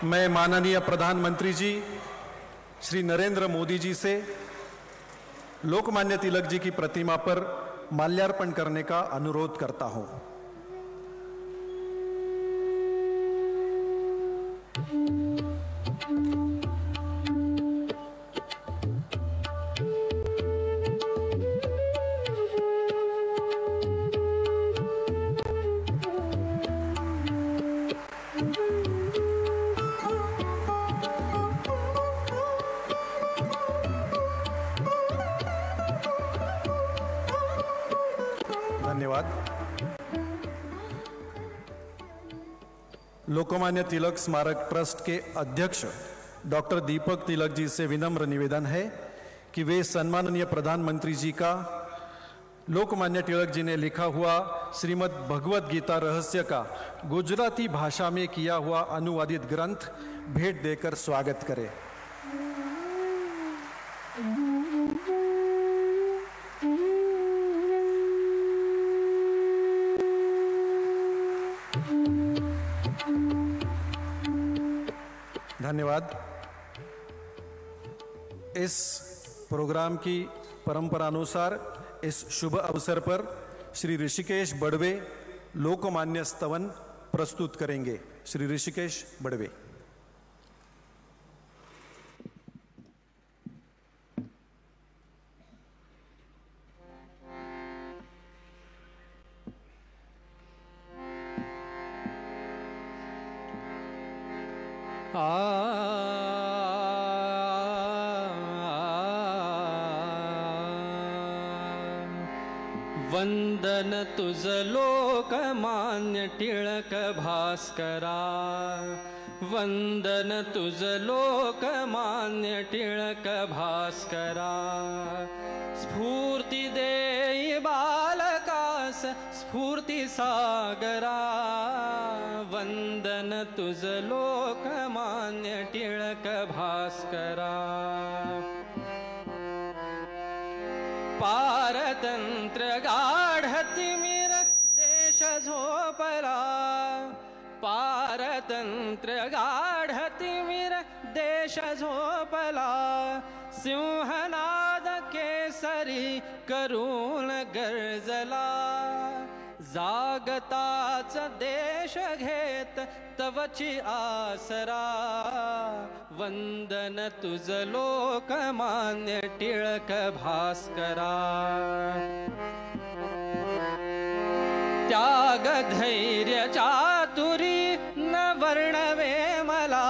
मैं माननीय प्रधानमंत्री जी श्री नरेंद्र मोदी जी से लोकमान्य तिलक जी की प्रतिमा पर माल्यार्पण करने का अनुरोध करता हूं। धन्यवाद। लोकमान्य तिलक स्मारक ट्रस्ट के अध्यक्ष डॉक्टर दीपक तिलक जी से विनम्र निवेदन है कि वे सम्माननीय प्रधानमंत्री जी का लोकमान्य तिलक जी ने लिखा हुआ श्रीमद् भगवद गीता रहस्य का गुजराती भाषा में किया हुआ अनुवादित ग्रंथ भेंट देकर स्वागत करें। धन्यवाद। इस प्रोग्राम की परंपरा अनुसार इस शुभ अवसर पर श्री ऋषिकेश बड़वे लोकमान्य स्तवन प्रस्तुत करेंगे। श्री ऋषिकेश बड़वे। वंदन तुझ लोकमान्य टिळक भास्करा, वंदन तुझ लोकमान्य टिळक भास्करा। स्फूर्ती देई बालकास स्फूर्ती सागरा, वंदन तुझ लोकमान्य टिळक भास्करा। पारतंत्र गाढतिमिर देश झोपला, पारतंत्र गाढतिमिर देश झोपला। सिंहनाद केसरी करून गर्जला, जागताच देश घेत तवची आसरा। वंदन तुझ लोकमान्य टिळक भास्करा। त्याग धैर्य चातुरी न वर्णवे मला,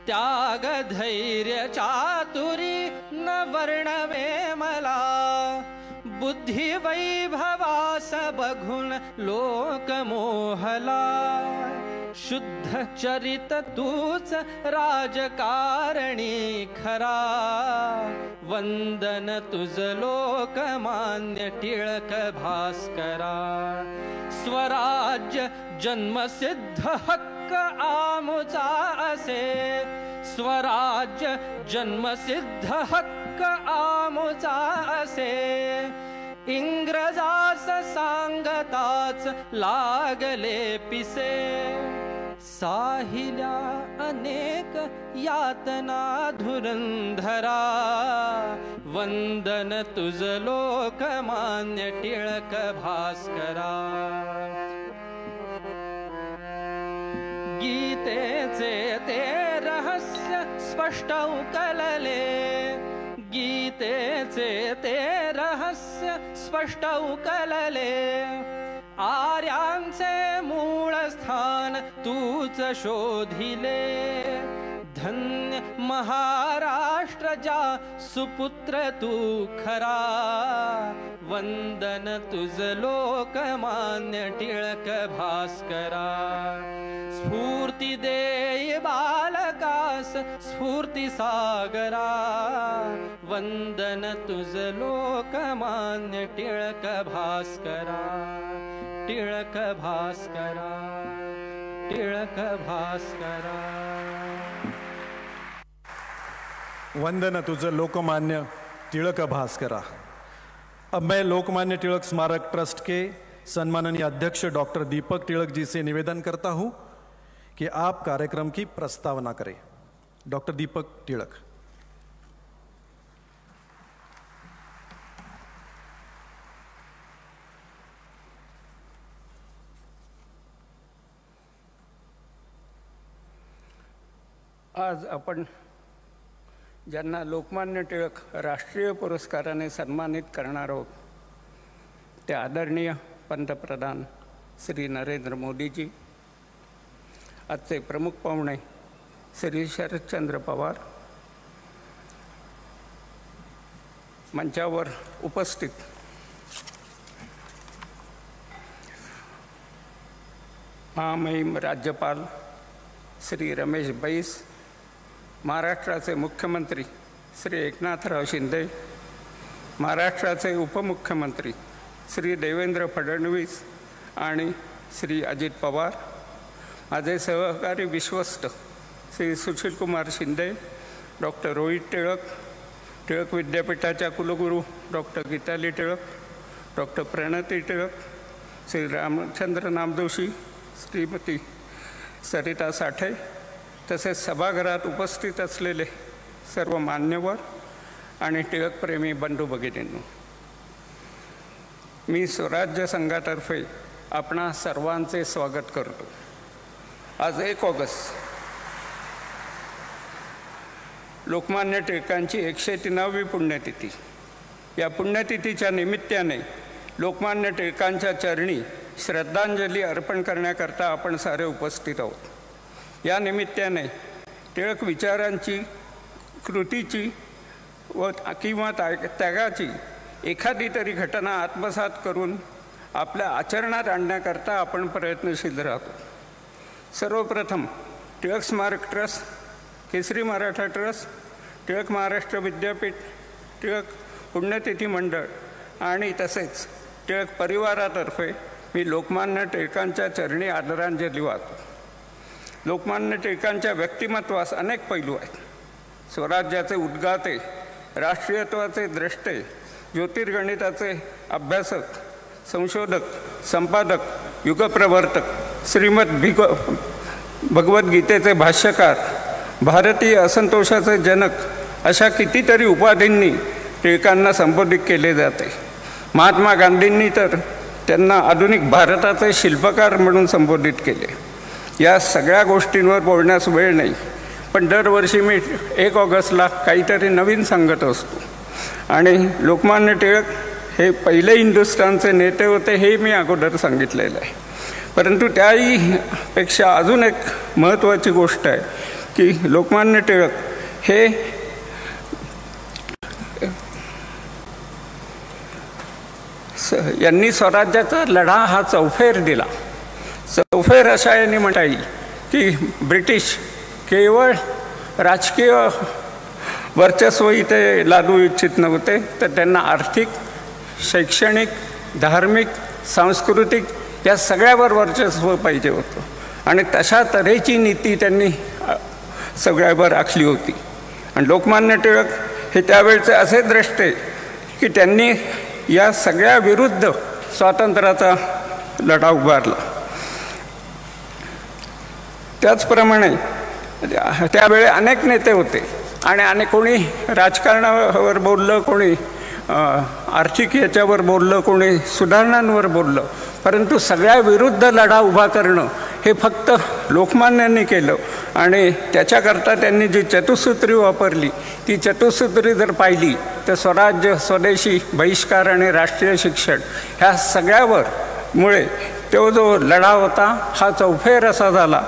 त्याग धैर्य चातुरी न वर्णवे मला। बुद्धी वैभवास बघून लोक मोहला, शुद्ध चरित तूच राजकारणी खरा। वंदन तुझ लोकमान्य टिळक भास्करा। स्वराज्य जन्मसिद्ध हक्क आमुचा असे, स्वराज्य जन्मसिद्ध हक्क आमुचा असे। इंग्रजास सांगताच लागले पिसे, साहिल्या अनेक यातना धुरंधरा। वंदन तुझ लोकमान्य टिळक भास्करा। गीतेचे ते रहस्य स्पष्ट उकलले, गीतेचे ते रहस्य स्पष्ट उकलले। आर्यांचे मूळ स्थान तूच शोधिले, धन्य महाराष्ट्र जा सुपुत्र तू खरा। वंदन तुझ लोकमान्य टिळक भास्करा। स्फूर्ती देई बालकास स्फूर्ती सागरा। वंदन तुझ लोकमान्य टिळक भास्करा। टिळक भास्करा, टिळक भास्करा। वंदन तुझ लोकमान्य तिलक भास्करा। अब मैं लोकमान्य तिलक स्मारक ट्रस्ट के सम्माननीय अध्यक्ष डॉक्टर दीपक तिलक जी से निवेदन करता हूं कि आप कार्यक्रम की प्रस्तावना करें। डॉक्टर दीपक टिळक। आज आपण ज्यांना लोकमान्य टिळक राष्ट्रीय पुरस्काराने सन्मानित करणार आहोत ते आदरणीय पंतप्रधान श्री नरेंद्र मोदीजी, आजचे प्रमुख पाहुणे श्री शरदचंद्र पवार, मंचावर उपस्थित महामहिम राज्यपाल श्री रमेश बैस, महाराष्ट्राचे मुख्यमंत्री श्री एकनाथराव शिंदे, महाराष्ट्राचे उपमुख्यमंत्री श्री देवेंद्र फडणवीस आणि श्री अजित पवार, माझे सहकारी विश्वस्त श्री सुशीलकुमार शिंदे, डॉक्टर रोहित टिळक, टिळक विद्यापीठाच्या कुलगुरू डॉक्टर गीताली टिळक, डॉक्टर प्रणती टिळक, श्री रामचंद्र नामदोशी, श्रीमती सरिता साठे, तसेच सभागृहात उपस्थित असलेले सर्व मान्यवर आणि टिळकप्रेमी बंधू भगिनींनो, मी स्वराज्य संघातर्फे आपणा सर्वांचे स्वागत करतो। आज 1 ऑगस्ट लोकमान्य टिळकांची 103वी पुण्यतिथी। या पुण्यतिथीच्या निमित्ताने लोकमान्य टिळकांच्या चरणी श्रद्धांजली अर्पण करण्याकरता आपण सारे उपस्थित आहोत। या निमित्ताने टिळक विचारांची, कृतीची व किंवा त्यागाची एखादी तरी घटना आत्मसात करून आपल्या आचरणात आणण्याकरता आपण प्रयत्नशील राहतो। सर्वप्रथम टिळक स्मारक ट्रस्ट, केसरी मराठा ट्रस्ट, टिळक महाराष्ट्र विद्यापीठ, टिळक पुण्यतिथी मंडळ आणि तसेच टिळक परिवारातर्फे मी लोकमान्य टिळकांच्या चरणी आदरांजली वाहतो। लोकमान्य टिळकांच्या व्यक्तिमत्वास अनेक पैलू आहेत। स्वराज्याचे उद्गाते, राष्ट्रीयत्वाचे द्रष्टे, ज्योतिर्गणिताचे अभ्यासक, संशोधक, संपादक, युगप्रवर्तक, भगवद्गीतेचे भाष्यकार, भारतीय असंतोषाचे जनक अशा कितीतरी उपाधींनी टिळकांना संबोधित केले जाते। महात्मा गांधींनी तर त्यांना आधुनिक भारताचे शिल्पकार म्हणून संबोधित केले। या सगळ्या गोष्टींवर बोलण्यास वेळ नाही, पण दरवर्षी मी 1 ऑगस्टला काहीतरी नवीन सांगत असतो आणि लोकमान्य टिळक हे पहिले हिंदुस्थानचे नेते होते हे मी अगोदर सांगितलेलं आहे। परंतु त्याही पेक्षा अजून एक महत्त्वाची गोष्ट आहे की लोकमान्य टिळक हे यांनी स्वराज्याचा लढा हा चौफेर दिला। चौफेर अशा यांनी म्हणता येईल की ब्रिटिश केवळ राजकीय वर्चस्व इथे लादू इच्छित नव्हते, तर त्यांना आर्थिक, शैक्षणिक, धार्मिक, सांस्कृतिक या सगळ्यावर वर्चस्व पाहिजे होतं आणि तशा तऱ्हेची नीती त्यांनी सगळ्यावर आखली होती। आणि लोकमान्य टिळक हे त्यावेळचे असे द्रष्टे की त्यांनी या सगळ्या विरुद्ध स्वातंत्र्याचा लढा उभारला। त्याचप्रमाणे त्यावेळी अनेक नेते होते आणि कोणी राजकारणावर बोललं, कोणी आर्थिक याच्यावर बोललं, कोणी सुधारणांवर बोललं, परंतु सगळ्या विरुद्ध लढा उभा करणं हे फक्त लोकमान्यांनी केलं आणि त्याच्याकरता त्यांनी जी चतुसूत्री वापरली ती चतुसूत्री जर पाहिली तर स्वराज्य, स्वदेशी, बहिष्कार आणि राष्ट्रीय शिक्षण ह्या सगळ्यावर मुळे तो जो लढा होता हा चौफेर असा झाला।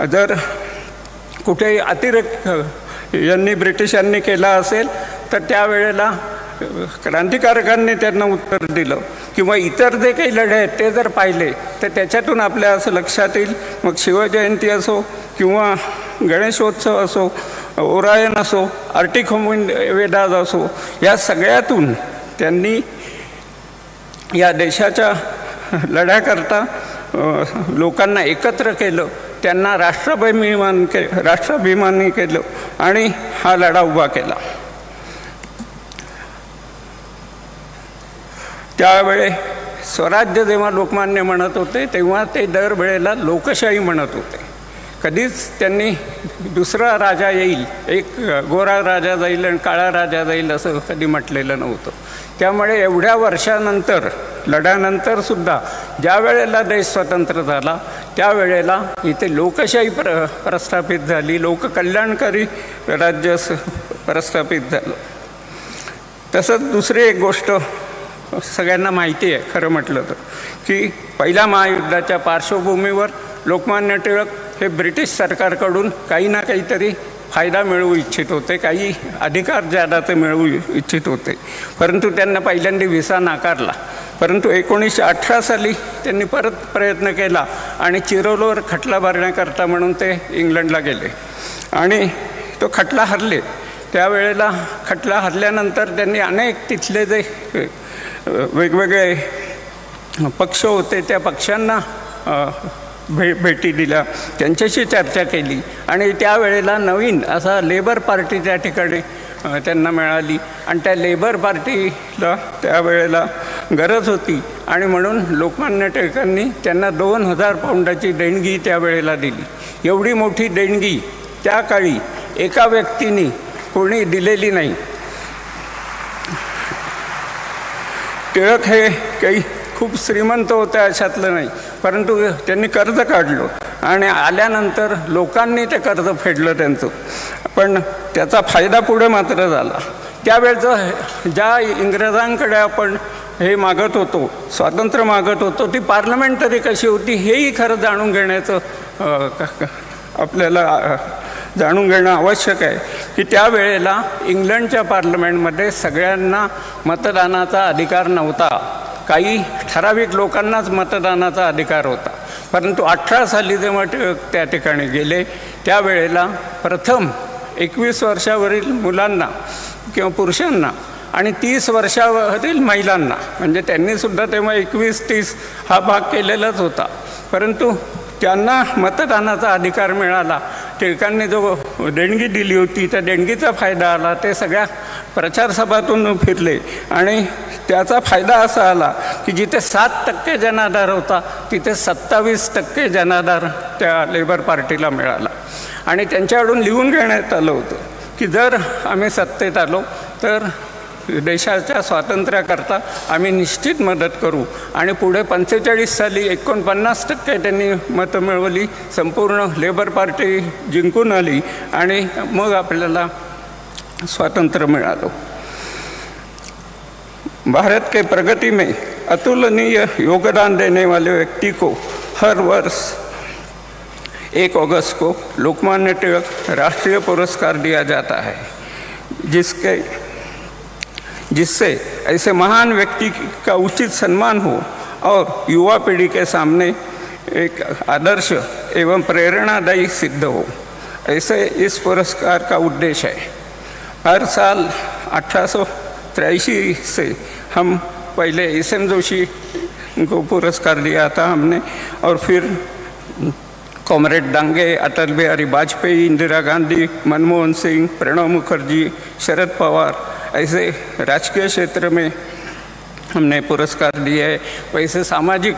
जर कुठेही अतिरेक यांनी ब्रिटिशांनी केला असेल तर त्यावेळेला क्रांतिकारकांनी त्यांना उत्तर दिलं किंवा इतर जे काही लढे आहेत ते जर पाहिले तर त्याच्यातून आपल्या असं लक्षात येईल, मग शिवजयंती असो किंवा गणेशोत्सव असो, ओरायन असो, आर्टिक वेदाज असो, या सगळ्यातून त्यांनी या देशाच्या लढ्याकरता लोकांना एकत्र केलं, त्यांना राष्ट्राभिमानी केलं आणि हा लढा उभा केला। त्यावेळे स्वराज्य जेव्हा लोकमान्य म्हणत होते तेव्हा ते दरवेळेला लोकशाही म्हणत होते, कधीच त्यांनी दुसरा राजा येईल, एक गोरा राजा जाईल आणि काळा राजा जाईल असं कधी म्हटलेलं नव्हतं. त्यामुळे एवढ्या वर्षानंतर लढ्यानंतर सुद्धा ज्या वेळेला देश स्वतंत्र झाला त्यावेळेला इथे लोकशाही प्रस्थापित झाली, लोककल्याणकारी राज्य प्रस्थापित झालं. तसंच दुसरी एक गोष्ट सगळ्यांना माहिती आहे खरं म्हटलं तर, की पहिल्या महायुद्धाच्या पार्श्वभूमीवर लोकमान्य टिळक हे ब्रिटिश सरकारकडून काही ना काहीतरी फायदा मिळवू इच्छित होते, काही अधिकार जादा मिळवू इच्छित होते. परंतु त्यांना पहिल्यांदा व्हिसा नाकारला. परंतु 1918 साली त्यांनी परत प्रयत्न केला आणि चिरोलवर खटला भरण्याकरता म्हणून ते इंग्लंडला गेले आणि तो खटला हरले. त्यावेळेला खटला हरल्यानंतर त्यांनी अनेक तिथले जे वेगवेगळे पक्ष होते त्या पक्षांना भेटी दिल्या, त्यांच्याशी चर्चा केली आणि त्यावेळेला नवीन असा लेबर पार्टी त्या ठिकाणी त्यांना मिळाली आणि त्या लेबर पार्टीला त्यावेळेला गरज होती आणि म्हणून लोकमान्य टिळकांनी त्यांना 2000 पाऊंडाची देणगी त्यावेळेला दिली. एवढी मोठी देणगी त्या काळी एका व्यक्तीने कोणी दिलेली नाही. टिळक हे काही खूप श्रीमंत होते अशातलं नाही, परंतु त्यांनी कर्ज काढलं आणि आल्यानंतर लोकांनी ते कर्ज फेडलं त्यांचं. पण त्याचा फायदा पुढे मात्र झाला. त्यावेळचं ज्या इंग्रजांकडे आपण हे मागत होतो, स्वातंत्र्य मागत होतो, ती पार्लमेंटरी कशी होती हेही खरं जाणून घेण्याचं आपल्याला जाणून घेणं आवश्यक आहे. की त्यावेळेला इंग्लंडच्या पार्लमेंटमध्ये सगळ्यांना मतदानाचा अधिकार नव्हता, काही ठराविक लोकांनाच मतदानाचा अधिकार होता. परंतु 18 साली जेव्हा त्या ठिकाणी गेले त्यावेळेला प्रथम 21 वर्षावरील मुलांना किंवा पुरुषांना आणि 30 वर्षावरील महिलांना, म्हणजे त्यांनीसुद्धा तेव्हा 21-30 हा भाग केलेलाच होता, परंतु त्यांना मतदानाचा अधिकार मिळाला. टिळकांनी जो देणगी दिली होती त्या देणगीचा फायदा आला. ते सगळ्या प्रचारसभातून फिरले आणि त्याचा फायदा असा आला की जिथे 7% जनाधार होता तिथे 27% जनाधार त्या लेबर पार्टीला मिळाला. आणि त्यांच्याकडून लिहून घेण्यात आलं होतं की जर आम्ही सत्तेत आलो तर देशाच्या स्वातंत्र्याकरता आम्ही निश्चित मदत करू. आणि पुढे 45 साली 49% त्यांनी मतं मिळवली, संपूर्ण लेबर पार्टी जिंकून आली आणि मग आपल्याला स्वातंत्र्य मिळालं. भारत के प्रगति में अतुलनीय योगदान देने वाले व्यक्ति को हर वर्ष 1 अगस्त को लोकमान्य तिलक राष्ट्रीय पुरस्कार दिया जाता है, जिससे ऐसे महान व्यक्ति का उचित सम्मान हो और युवा पीढ़ी के सामने एक आदर्श एवं प्रेरणादायी सिद्ध हो, ऐसे इस पुरस्कार का उद्देश्य है. हर साल 1883 से हम पहले SM जोशी को पुरस्कार दिया था हमने, और फिर कॉमरेड डांगे, अटल बिहारी वाजपेयी, इंदिरा गांधी, मनमोहन सिंह, प्रणब मुखर्जी, शरद पवार, ऐसे राजकीय क्षेत्र में हमने पुरस्कार दिए है. वैसे सामाजिक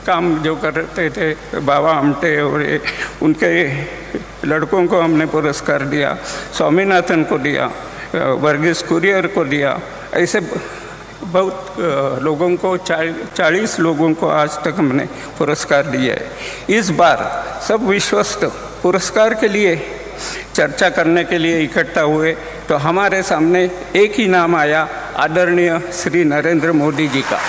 काम जो करते थे बाबा आमटे और उनके लड़कों को हमने पुरस्कार दिया, स्वामीनाथन को दिया, वर्गीस कुरियर को दिया. ऐसे बहुत लोगों को 40 लोगों को आज तक हमने पुरस्कार दिया है. इस बार सब विश्वस्त पुरस्कार के लिए चर्चा करने के लिए इकट्ठा हुए तो हमारे सामने एक ही नाम आया, आदरणीय श्री नरेंद्र मोदी जी का.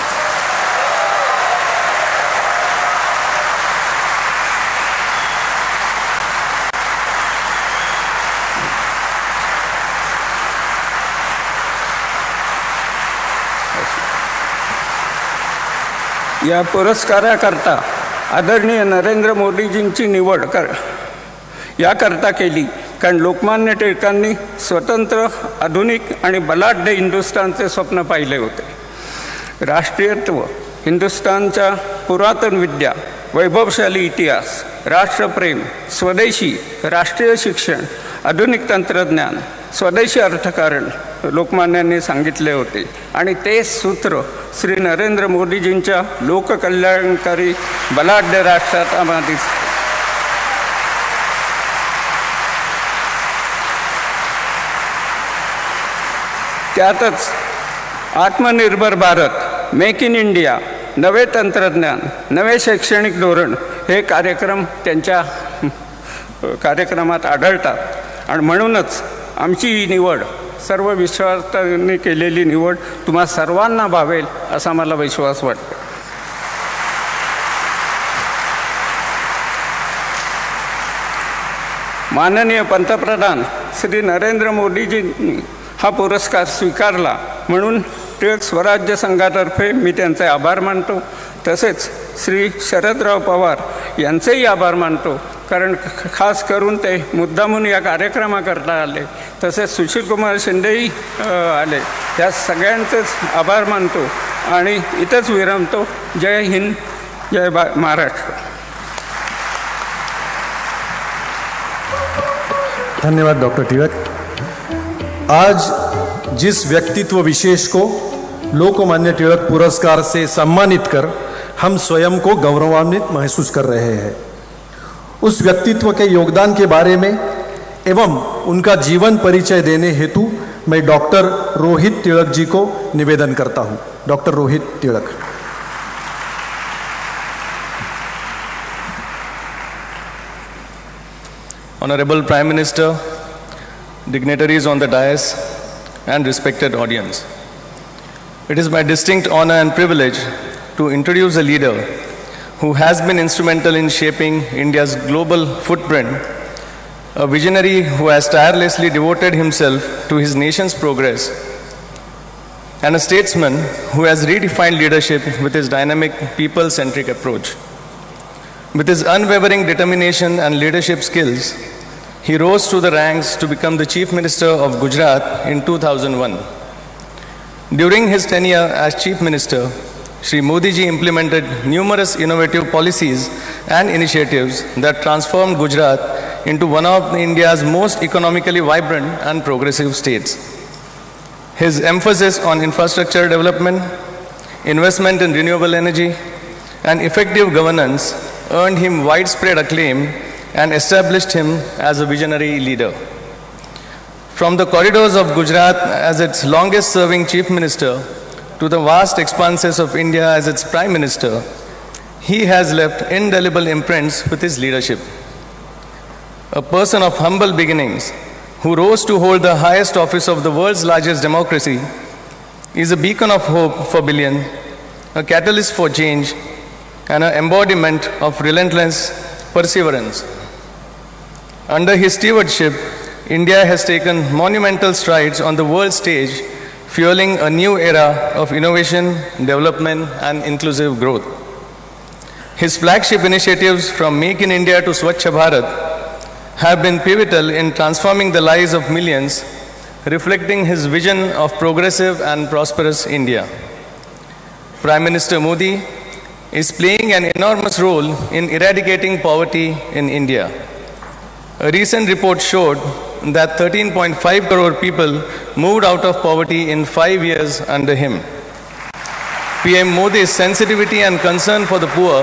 या पुरस्काराकरता आदरणीय नरेंद्र मोदीजींची निवड याकरता केली कारण लोकमान्य टिळकांनी स्वतंत्र, आधुनिक आणि बलाढ्य हिंदुस्थानचे स्वप्न पाहिले होते. राष्ट्रीयत्व, हिंदुस्थानच्या पुरातन विद्या, वैभवशाली इतिहास, राष्ट्रप्रेम, स्वदेशी, राष्ट्रीय शिक्षण, आधुनिक तंत्रज्ञान, स्वदेशी अर्थकारण लोकमान्यांनी सांगितले होते. आणि ते सूत्र श्री नरेंद्र मोदीजींच्या लोककल्याणकारी बलाढ्य राष्ट्रात आम्हाला त्यातच आत्मनिर्भर भारत, मेक इन इंडिया, नवे तंत्रज्ञान, नवे शैक्षणिक धोरण हे कार्यक्रम त्यांच्या कार्यक्रमात आढळतात आणि म्हणूनच आमची ही निवड, सर्व विश्वासाने केलेली निवड तुम्हा सर्वांना भावेल असा मला विश्वास वाटतो. माननीय पंतप्रधान श्री नरेंद्र मोदीजींनी हा पुरस्कार स्वीकारला म्हणून टिळक स्वराज्य संघातर्फे मी त्यांचे आभार मानतो. तसेच श्री शरदराव पवार यांचेही आभार मानतो, कारण खास करून ते मुद्दामून या कार्यक्रमाकरता आले. तसेच सुशीलकुमार शिंदेही आले. त्या सगळ्यांचेच आभार मानतो आणि इथंच विरमतो. जय हिंद, जय महाराष्ट्र. धन्यवाद डॉक्टर तिलक. आज जिस व्यक्तित्व विशेष को लोकमान्य तिलक पुरस्कार से सम्मानित कर हम स्वयं को गौरवान्वित महसूस कर रहे हैं, उस व्यक्तित्व के योगदान के बारे में एवं उनका जीवन परिचय देने हेतु मैं डॉक्टर रोहित तिलक जी को निवेदन करता हूं. Doctor Rohit Tilak. Honorable Prime Minister, dignitaries on the dais, and respected audience. It is my distinct honor and privilege to introduce a leader who has been instrumental in shaping India's global footprint, a visionary who has tirelessly devoted himself to his nation's progress, and a statesman who has redefined leadership with his dynamic, people-centric approach. With his unwavering determination and leadership skills, he rose through the ranks to become the Chief Minister of Gujarat in 2001. During his tenure as Chief Minister, Shri Modi ji implemented numerous innovative policies and initiatives that transformed Gujarat into one of India's most economically vibrant and progressive states. His emphasis on infrastructure development, investment in renewable energy, and effective governance earned him widespread acclaim and established him as a visionary leader. From the corridors of Gujarat as its longest-serving Chief Minister to the vast expanses of India as its Prime Minister, he has left indelible imprints with his leadership. A person of humble beginnings who rose to hold the highest office of the world's largest democracy is a beacon of hope for billions, a catalyst for change, and an embodiment of relentless perseverance. Under his stewardship, India has taken monumental strides on the world stage, fueling a new era of innovation, development, and inclusive growth. His flagship initiatives from Make in India to Swachh Bharat have been pivotal in transforming the lives of millions, reflecting his vision of progressive and prosperous India. Prime Minister Modi is playing an enormous role in eradicating poverty in India. A recent report showed that 13.5 crore people moved out of poverty in 5 years under him. PM Modi's sensitivity and concern for the poor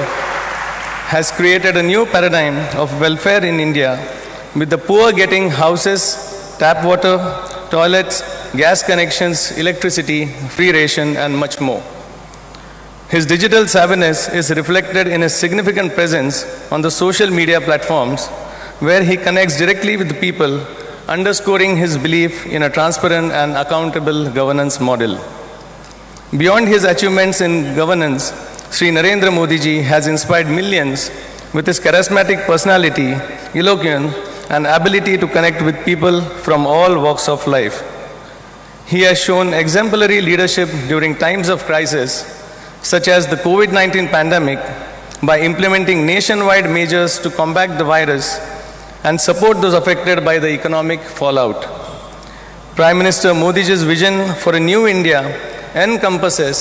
has created a new paradigm of welfare in India, with the poor getting houses, tap water, toilets, gas connections, electricity, free ration, and much more. His digital savviness is reflected in his significant presence on the social media platforms, where he connects directly with the people, underscoring his belief in a transparent and accountable governance model. Beyond his achievements in governance, Shri Narendra Modi ji has inspired millions with his charismatic personality, eloquence, and ability to connect with people from all walks of life. He has shown exemplary leadership during times of crisis, such as the COVID-19 pandemic, by implementing nationwide measures to combat the virus and support those affected by the economic fallout. Prime Minister Modi ji's vision for a new India encompasses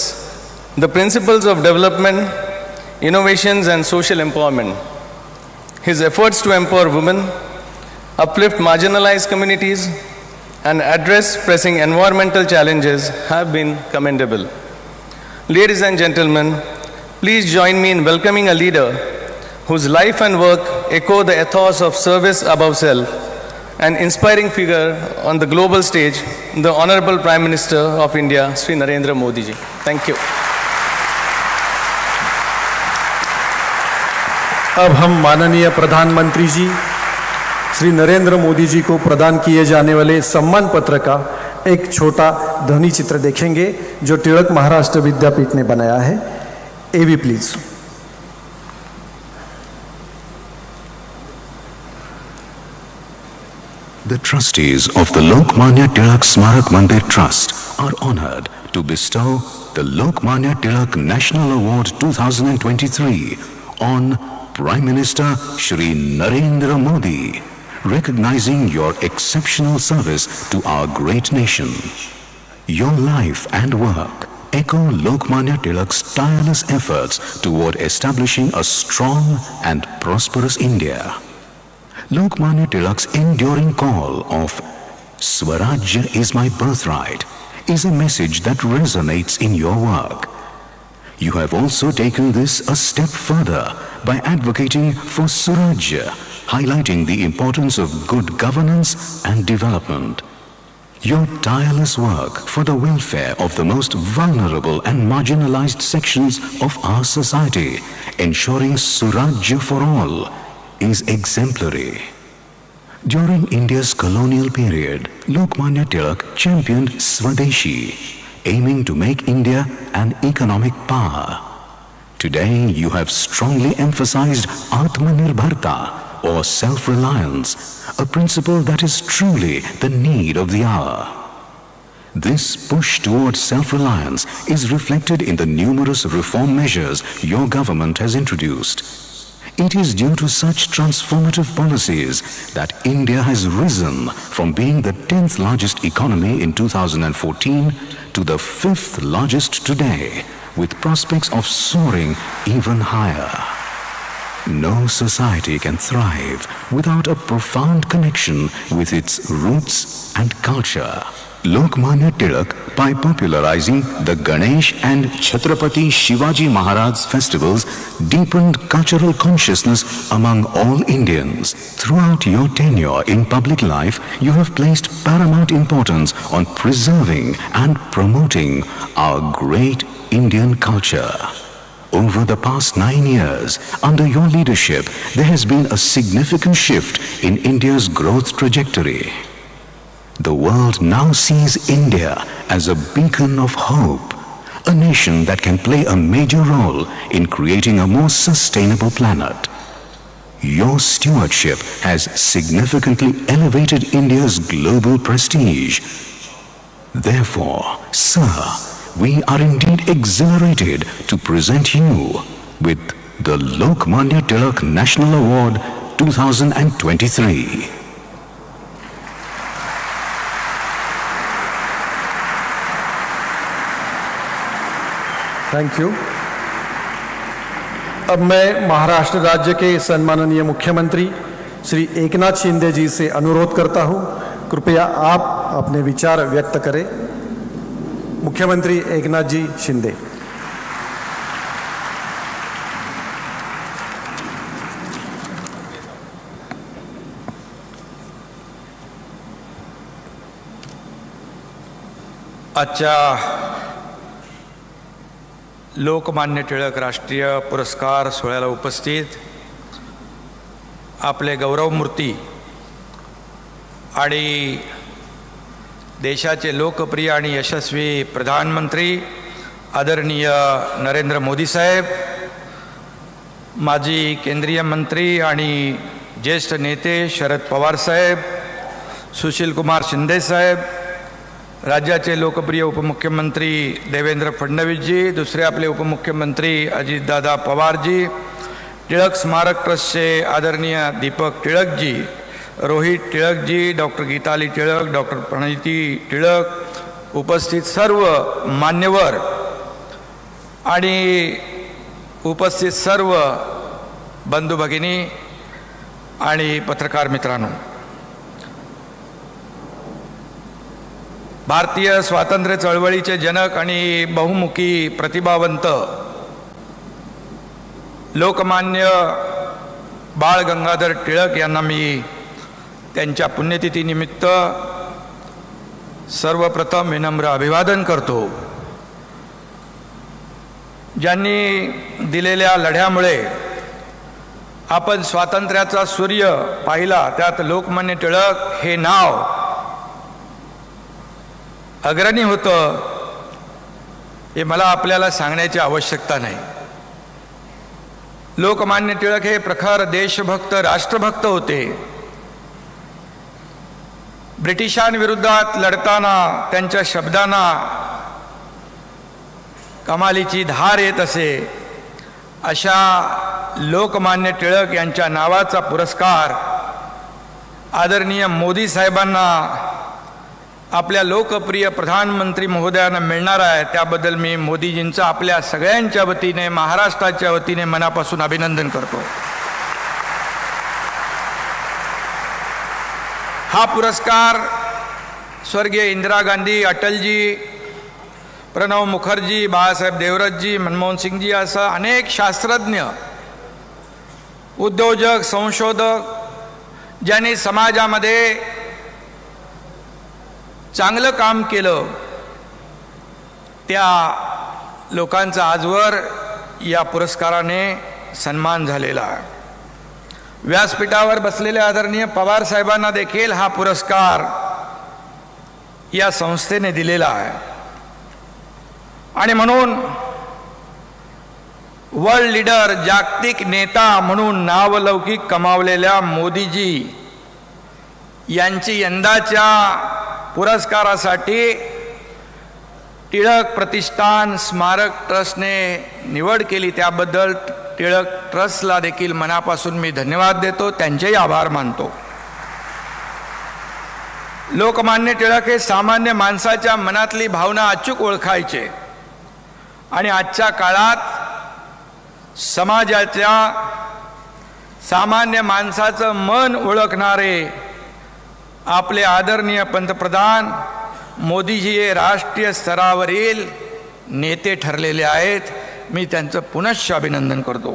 the principles of development, innovations, and social empowerment. His efforts to empower women, uplift marginalized communities, and address pressing environmental challenges have been commendable. Ladies and gentlemen, please join me in welcoming a leader whose life and work echo the ethos of service above self an inspiring figure on the global stage, the Honorable Prime Minister of India, Shri Narendra Modi ji. Thank you. अब हम माननीय प्रधानमंत्री जी श्री नरेंद्र मोदी जी को प्रदान किए जाने वाले सम्मान पत्र का एक छोटा ध्वनि चित्र देखेंगे जो टिळक महाराष्ट्र विद्यापीठ ने बनाया है। एवी please. The trustees of the Lokmanya Tilak Smarak Mandir Trust are honored to bestow the Lokmanya Tilak National Award 2023 on Prime Minister Shri Narendra Modi, recognizing your exceptional service to our great nation. Your life and work echo Lokmanya Tilak's tireless efforts toward establishing a strong and prosperous India. Lokmanya Tilak's enduring call of Swarajya is my birthright is a message that resonates in your work. You have also taken this a step further by advocating for Surajya, highlighting the importance of good governance and development. Your tireless work for the welfare of the most vulnerable and marginalized sections of our society, ensuring Surajya for all, is exemplary. During India's colonial period, Lokmanya Tilak championed Swadeshi, aiming to make India an economic power. Today, you have strongly emphasized Atmanirbharta, or self-reliance, a principle that is truly the need of the hour. This push towards self-reliance is reflected in the numerous reform measures your government has introduced. It is due to such transformative policies that India has risen from being the 10th largest economy in 2014 to the 5th largest today, with prospects of soaring even higher. No society can thrive without a profound connection with its roots and culture. Lokmanya Tilak, by popularizing the Ganesh and Chhatrapati Shivaji Maharaj festivals, deepened cultural consciousness among all Indians. Throughout your tenure in public life, you have placed paramount importance on preserving and promoting our great Indian culture. Over the past 9 years, under your leadership, there has been a significant shift in India's growth trajectory. The world now sees India as a beacon of hope, a nation that can play a major role in creating a more sustainable planet. Your stewardship has significantly elevated India's global prestige. Therefore, sir, we are indeed exhilarated to present you with the Lokmanya Tilak National Award 2023. Thank you. अब मैं महाराष्ट्र राज्य के सम्माननीय मुख्यमंत्री श्री एकनाथ शिंदे जी से अनुरोध करता हूं, कृपया आप अपने विचार व्यक्त करें। मुख्यमंत्री एकनाथ जी शिंदे। आजच्या लोकमान्य टिळक राष्ट्रीय पुरस्कार सोहळ्याला उपस्थित आपले गौरवमूर्ती आणि देशाचे लोकप्रिय आणि यशस्वी प्रधानमंत्री आदरणीय नरेंद्र मोदी साहेब, माजी केंद्रीय मंत्री आणि ज्येष्ठ नेते शरद पवार साहेब, सुशील कुमार शिंदे साहेब, राज्याचे लोकप्रिय उपमुख्यमंत्री देवेंद्र फडणवीसजी, दुसरे आपले उपमुख्यमंत्री अजितदादा पवारजी, टिळक स्मारक ट्रस्टचे आदरणीय दीपक टिळकजी, रोहित टिळकजी, डॉक्टर गीताली टिळक, डॉक्टर प्रणिती टिळक, उपस्थित सर्व मान्यवर आणि उपस्थित सर्व बंधू भगिनी आणि पत्रकार मित्रांनो, भारतीय स्वातंत्र्य चळवळीचे जनक आणि बहुमुखी प्रतिभावंत लोकमान्य बाळ गंगाधर टिळक यांना मी त्यांच्या पुण्यतिथीनिमित्त सर्वप्रथम विनम्र अभिवादन करतो. ज्यांनी दिलेल्या लढ्यामुळे आपण स्वातंत्र्याचा सूर्य पाहिला, त्यात लोकमान्य टिळक हे नाव अग्रणी होतं, हे मला आपल्याला सांगण्याची आवश्यकता नाही. लोकमान्य टिळक हे प्रखर देशभक्त राष्ट्रभक्त होते. ब्रिटिशांविरुद्धात लढताना त्यांच्या शब्दांना कमालीची धार येत असे. अशा लोकमान्य टिळक यांच्या नावाचा पुरस्कार आदरणीय मोदी साहेबांना, आपल्या लोकप्रिय प्रधानमंत्री महोदयांना मिळणार आहे. त्याबद्दल मी मोदीजींचं आपल्या सगळ्यांच्या वतीने, महाराष्ट्राच्या वतीने मनापासून अभिनंदन करतो. हा पुरस्कार स्वर्गीय इंदिरा गांधी, अटलजी, प्रणव मुखर्जी, बाळासाहेब देवरतजी, मनमोहन सिंगजी असं अनेक शास्त्रज्ञ, उद्योजक, संशोधक ज्यांनी समाजामध्ये चांगलं काम केलं, त्या लोकांचा आजवर या पुरस्काराने सन्मान झालेला आहे. व्यासपीठावर बसलेले आदरणीय पवार साहेबांना देखील हा पुरस्कार या संस्थेने दिलेला आहे. आणि म्हणून वर्ल्ड लीडर, जागतिक नेता म्हणून नावलौकिक कमावलेल्या मोदीजी यांची यंदाच्या पुरस्कारासाठी टिळक प्रतिष्ठान स्मारक ट्रस्टने निवड केली. त्याबद्दल टिळक ट्रस्टला देखील मनापासून मी धन्यवाद देतो, त्यांचेही आभार मानतो. लोकमान्य टिळक हे सामान्य माणसाच्या मनातली भावना अचूक ओळखायचे आणि आजच्या काळात समाजाच्या सामान्य माणसाचं मन ओळखणारे आपले आदरणीय पंतप्रधान मोदीजी हे राष्ट्रीय स्तरावरील नेते ठरलेले आहेत. मी त्यांचं पुनश्च अभिनंदन करतो.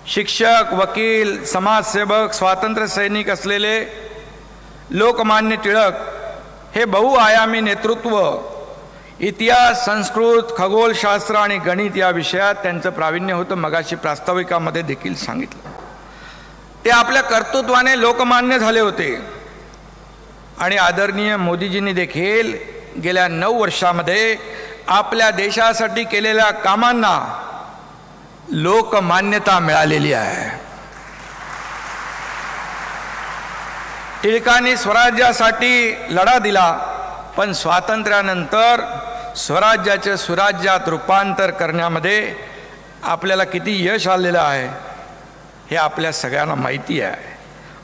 शिक्षक, वकील, समाजसेवक, स्वातंत्र्य सैनिक असलेले लोकमान्य टिळक हे बहुआयामी नेतृत्व, इतिहास, संस्कृत, खगोलशास्त्र आणि गणित या विषयात त्यांचं प्रावीण्य होतं. मगाशी प्रास्ताविकामध्ये देखील सांगितलं. ते आपल्या कर्तृत्वाने लोकमान्य झाले होते. आणि आदरणीय मोदीजींनी देखील गेल्या 9 वर्षामध्ये आपल्या देशासाठी केलेल्या कामांना लोकमान्यता मिळालेली आहे. टिळकांनी स्वराज्यासाठी लढा दिला, पण स्वातंत्र्यानंतर स्वराज्याचे सुराज्यात रूपांतर करण्यामध्ये आपल्याला किती यश आलेलं आहे हे आपल्या सगळ्यांना माहिती आहे.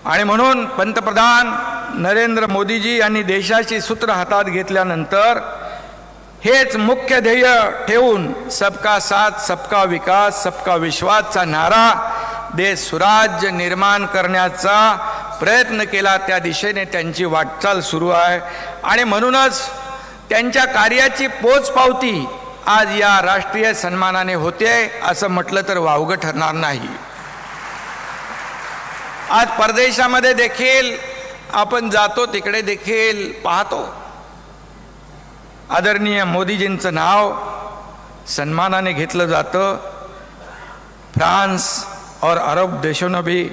आणि म्हणून पंतप्रधान नरेंद्र मोदीजी यांनी देशाची सूत्र हातात घेतल्यानंतर हेच मुख्य ध्येय ठेवून सबका साथ, सबका विकास, सबका विश्वासचा नारा देश सुराज्य निर्माण करण्याचा प्रयत्न केला. त्या दिशेने त्यांची वाटचाल सुरू आहे. आणि म्हणूनच त्यांच्या कार्याची पोचपावती आज या राष्ट्रीय सन्मानाने होते असं म्हटलं तर वावगं ठरणार नाही. आज परदेशामध्ये देखील आपण जातो, तिकडे देखील पाहतो आदरणीय मोदीजींचं नाव सन्मानाने घेतलं जातं. फ्रांस और अरब देशों ने भी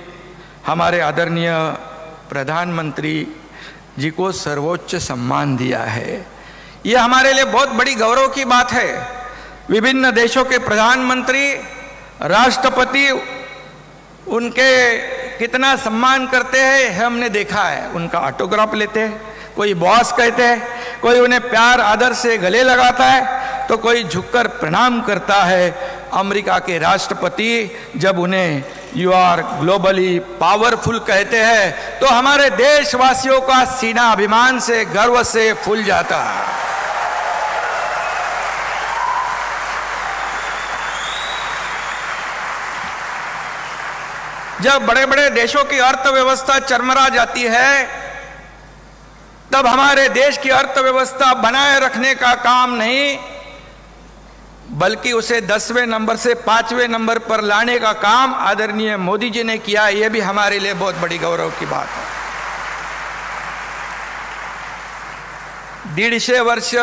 हमारे आदरणीय प्रधानमंत्री जी को सर्वोच्च सम्मान दिया है. ये हमारे लिए बहुत बड़ी गौरव की बात है. विभिन्न देशों के प्रधानमंत्री, राष्ट्रपति उनके कितना सम्मान करते हैं हमने देखा है. उनका ऑटोग्राफ लेते हैं, कोई बॉस कहते हैं, कोई उन्हें प्यार आदर से गले लगाता है, तो कोई झुककर प्रणाम करता है. अमेरिका के राष्ट्रपति जब उन्हें यू आर ग्लोबली पावरफुल कहते हैं तो हमारे देशवासियों का सीना अभिमान से, गर्व से फूल जाता है. जब बड़े बड़े देशों की अर्थव्यवस्था चरमरा जाती है, तब हमारे देश की अर्थव्यवस्था बनाए रखने का काम नहीं, बल्कि उसे 10वें नंबर से 5वें नंबर पर लाने का काम आदरणीय मोदी जी ने किया. यह भी हमारे लिए बहुत बड़ी गौरव की बात है. 150 वर्ष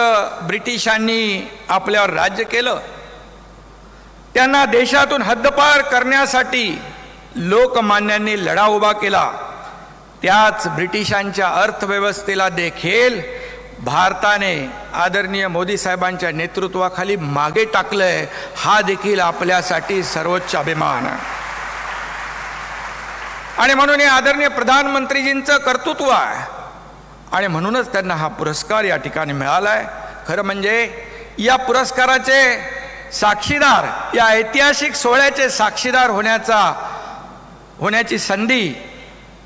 ब्रिटिशांनी आपल्यावर राज्य केलं. त्यांना देशातून हद्दपार करण्यासाठी लोकमान्यांनी लढा उभा केला. त्याच ब्रिटिशांच्या अर्थव्यवस्थेला देखील भारताने आदरणीय मोदी साहेबांच्या नेतृत्वाखाली मागे टाकलंय. हा देखील आपल्यासाठी सर्वोच्च अभिमान आहे. आणि म्हणून हे आदरणीय प्रधानमंत्रीजींचं कर्तृत्व आहे आणि म्हणूनच त्यांना हा पुरस्कार या ठिकाणी मिळालाय. खरं म्हणजे या पुरस्काराचे साक्षीदार, या ऐतिहासिक सोहळ्याचे साक्षीदार होण्याची संधी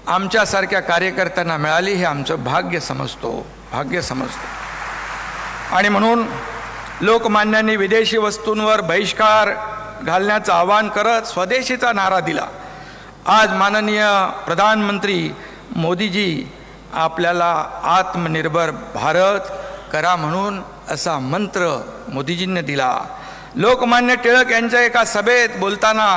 आमच्यासारख्या कार्यकर्त्यांना मिळाली हे आमचं भाग्य समजतो. आणि म्हणून लोकमान्यांनी विदेशी वस्तूंवर बहिष्कार घालण्याचं आवाहन करत स्वदेशीचा नारा दिला. आज माननीय प्रधानमंत्री मोदीजी आपल्याला आत्मनिर्भर भारत करा म्हणून असा मंत्र मोदीजींनी दिला. लोकमान्य टिळक यांच्या एका सभेत बोलताना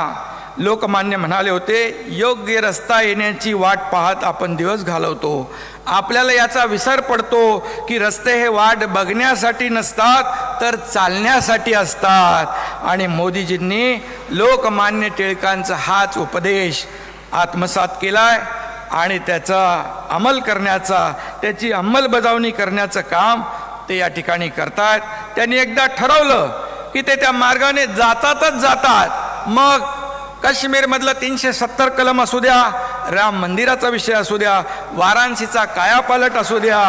लोकमान्य म्हणाले होते, योग्य रस्ता येण्याची वाट पाहत आपण दिवस घालवतो. आपल्याला याचा विसर पडतो की रस्ते हे वाट बघण्यासाठी नसतात तर चालण्यासाठी असतात. आणि मोदीजींनी लोकमान्य टिळकांचा हाच उपदेश आत्मसात केलाय आणि त्याचा अंमल करण्याचा, त्याची अंमलबजावणी करण्याचं काम ते या ठिकाणी करतात. त्यांनी एकदा ठरवलं की ते त्या मार्गाने जातात. मग काश्मीरमधलं 370 कलम असू द्या, राम मंदिराचा विषय असू द्या, वाराणसीचा कायापालट असू द्या,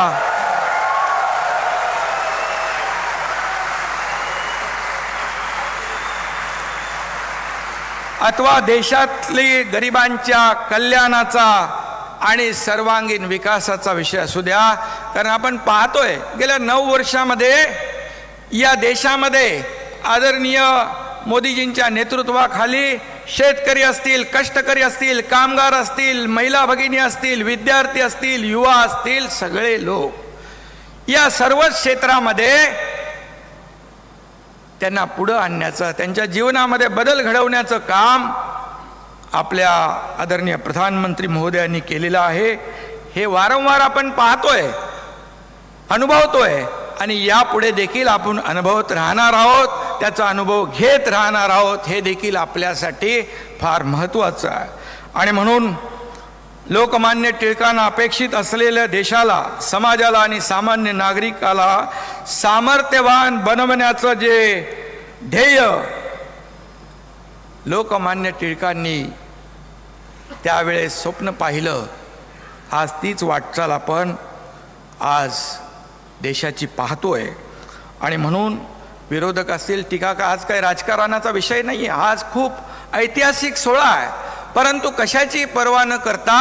अथवा देशातली गरिबांच्या कल्याणाचा आणि सर्वांगीण विकासाचा विषय असू द्या. कारण आपण पाहतोय गेल्या 9 वर्षामध्ये या देशामध्ये आदरणीय मोदीजींच्या नेतृत्वाखाली शेतकरी असतील, कष्टकरी असतील, कामगार असतील, महिला भगिनी असतील, विद्यार्थी असतील, युवा असतील, सगळे लोक या सर्वच क्षेत्रामध्ये त्यांना पुढे आणण्याचं, त्यांच्या जीवनामध्ये बदल घडवण्याचं काम आपल्या आदरणीय प्रधानमंत्री महोदयांनी केलेलं आहे. हे वारंवार आपण पाहतोय, अनुभवतोय आणि यापुढे देखील आपण अनुभवत राहणार आहोत, त्याचा अनुभव घेत राहणार आहोत. हे देखील आपल्यासाठी फार महत्त्वाचं आहे. आणि म्हणून लोकमान्य टिळकांना अपेक्षित असलेल्या देशाला, समाजाला आणि सामान्य नागरिकाला सामर्थ्यवान बनवण्याचं जे ध्येय लोकमान्य टिळकांनी त्यावेळेस स्वप्न पाहिलं, आज तीच वाटचाल आपण आज देशाची पाहतोय. आणि म्हणून विरोधक असतील, टीका, आज काही राजकारणाचा विषय नाही आहे, आज खूप ऐतिहासिक सोहळा आहे. परंतु कशाची पर्वा न करता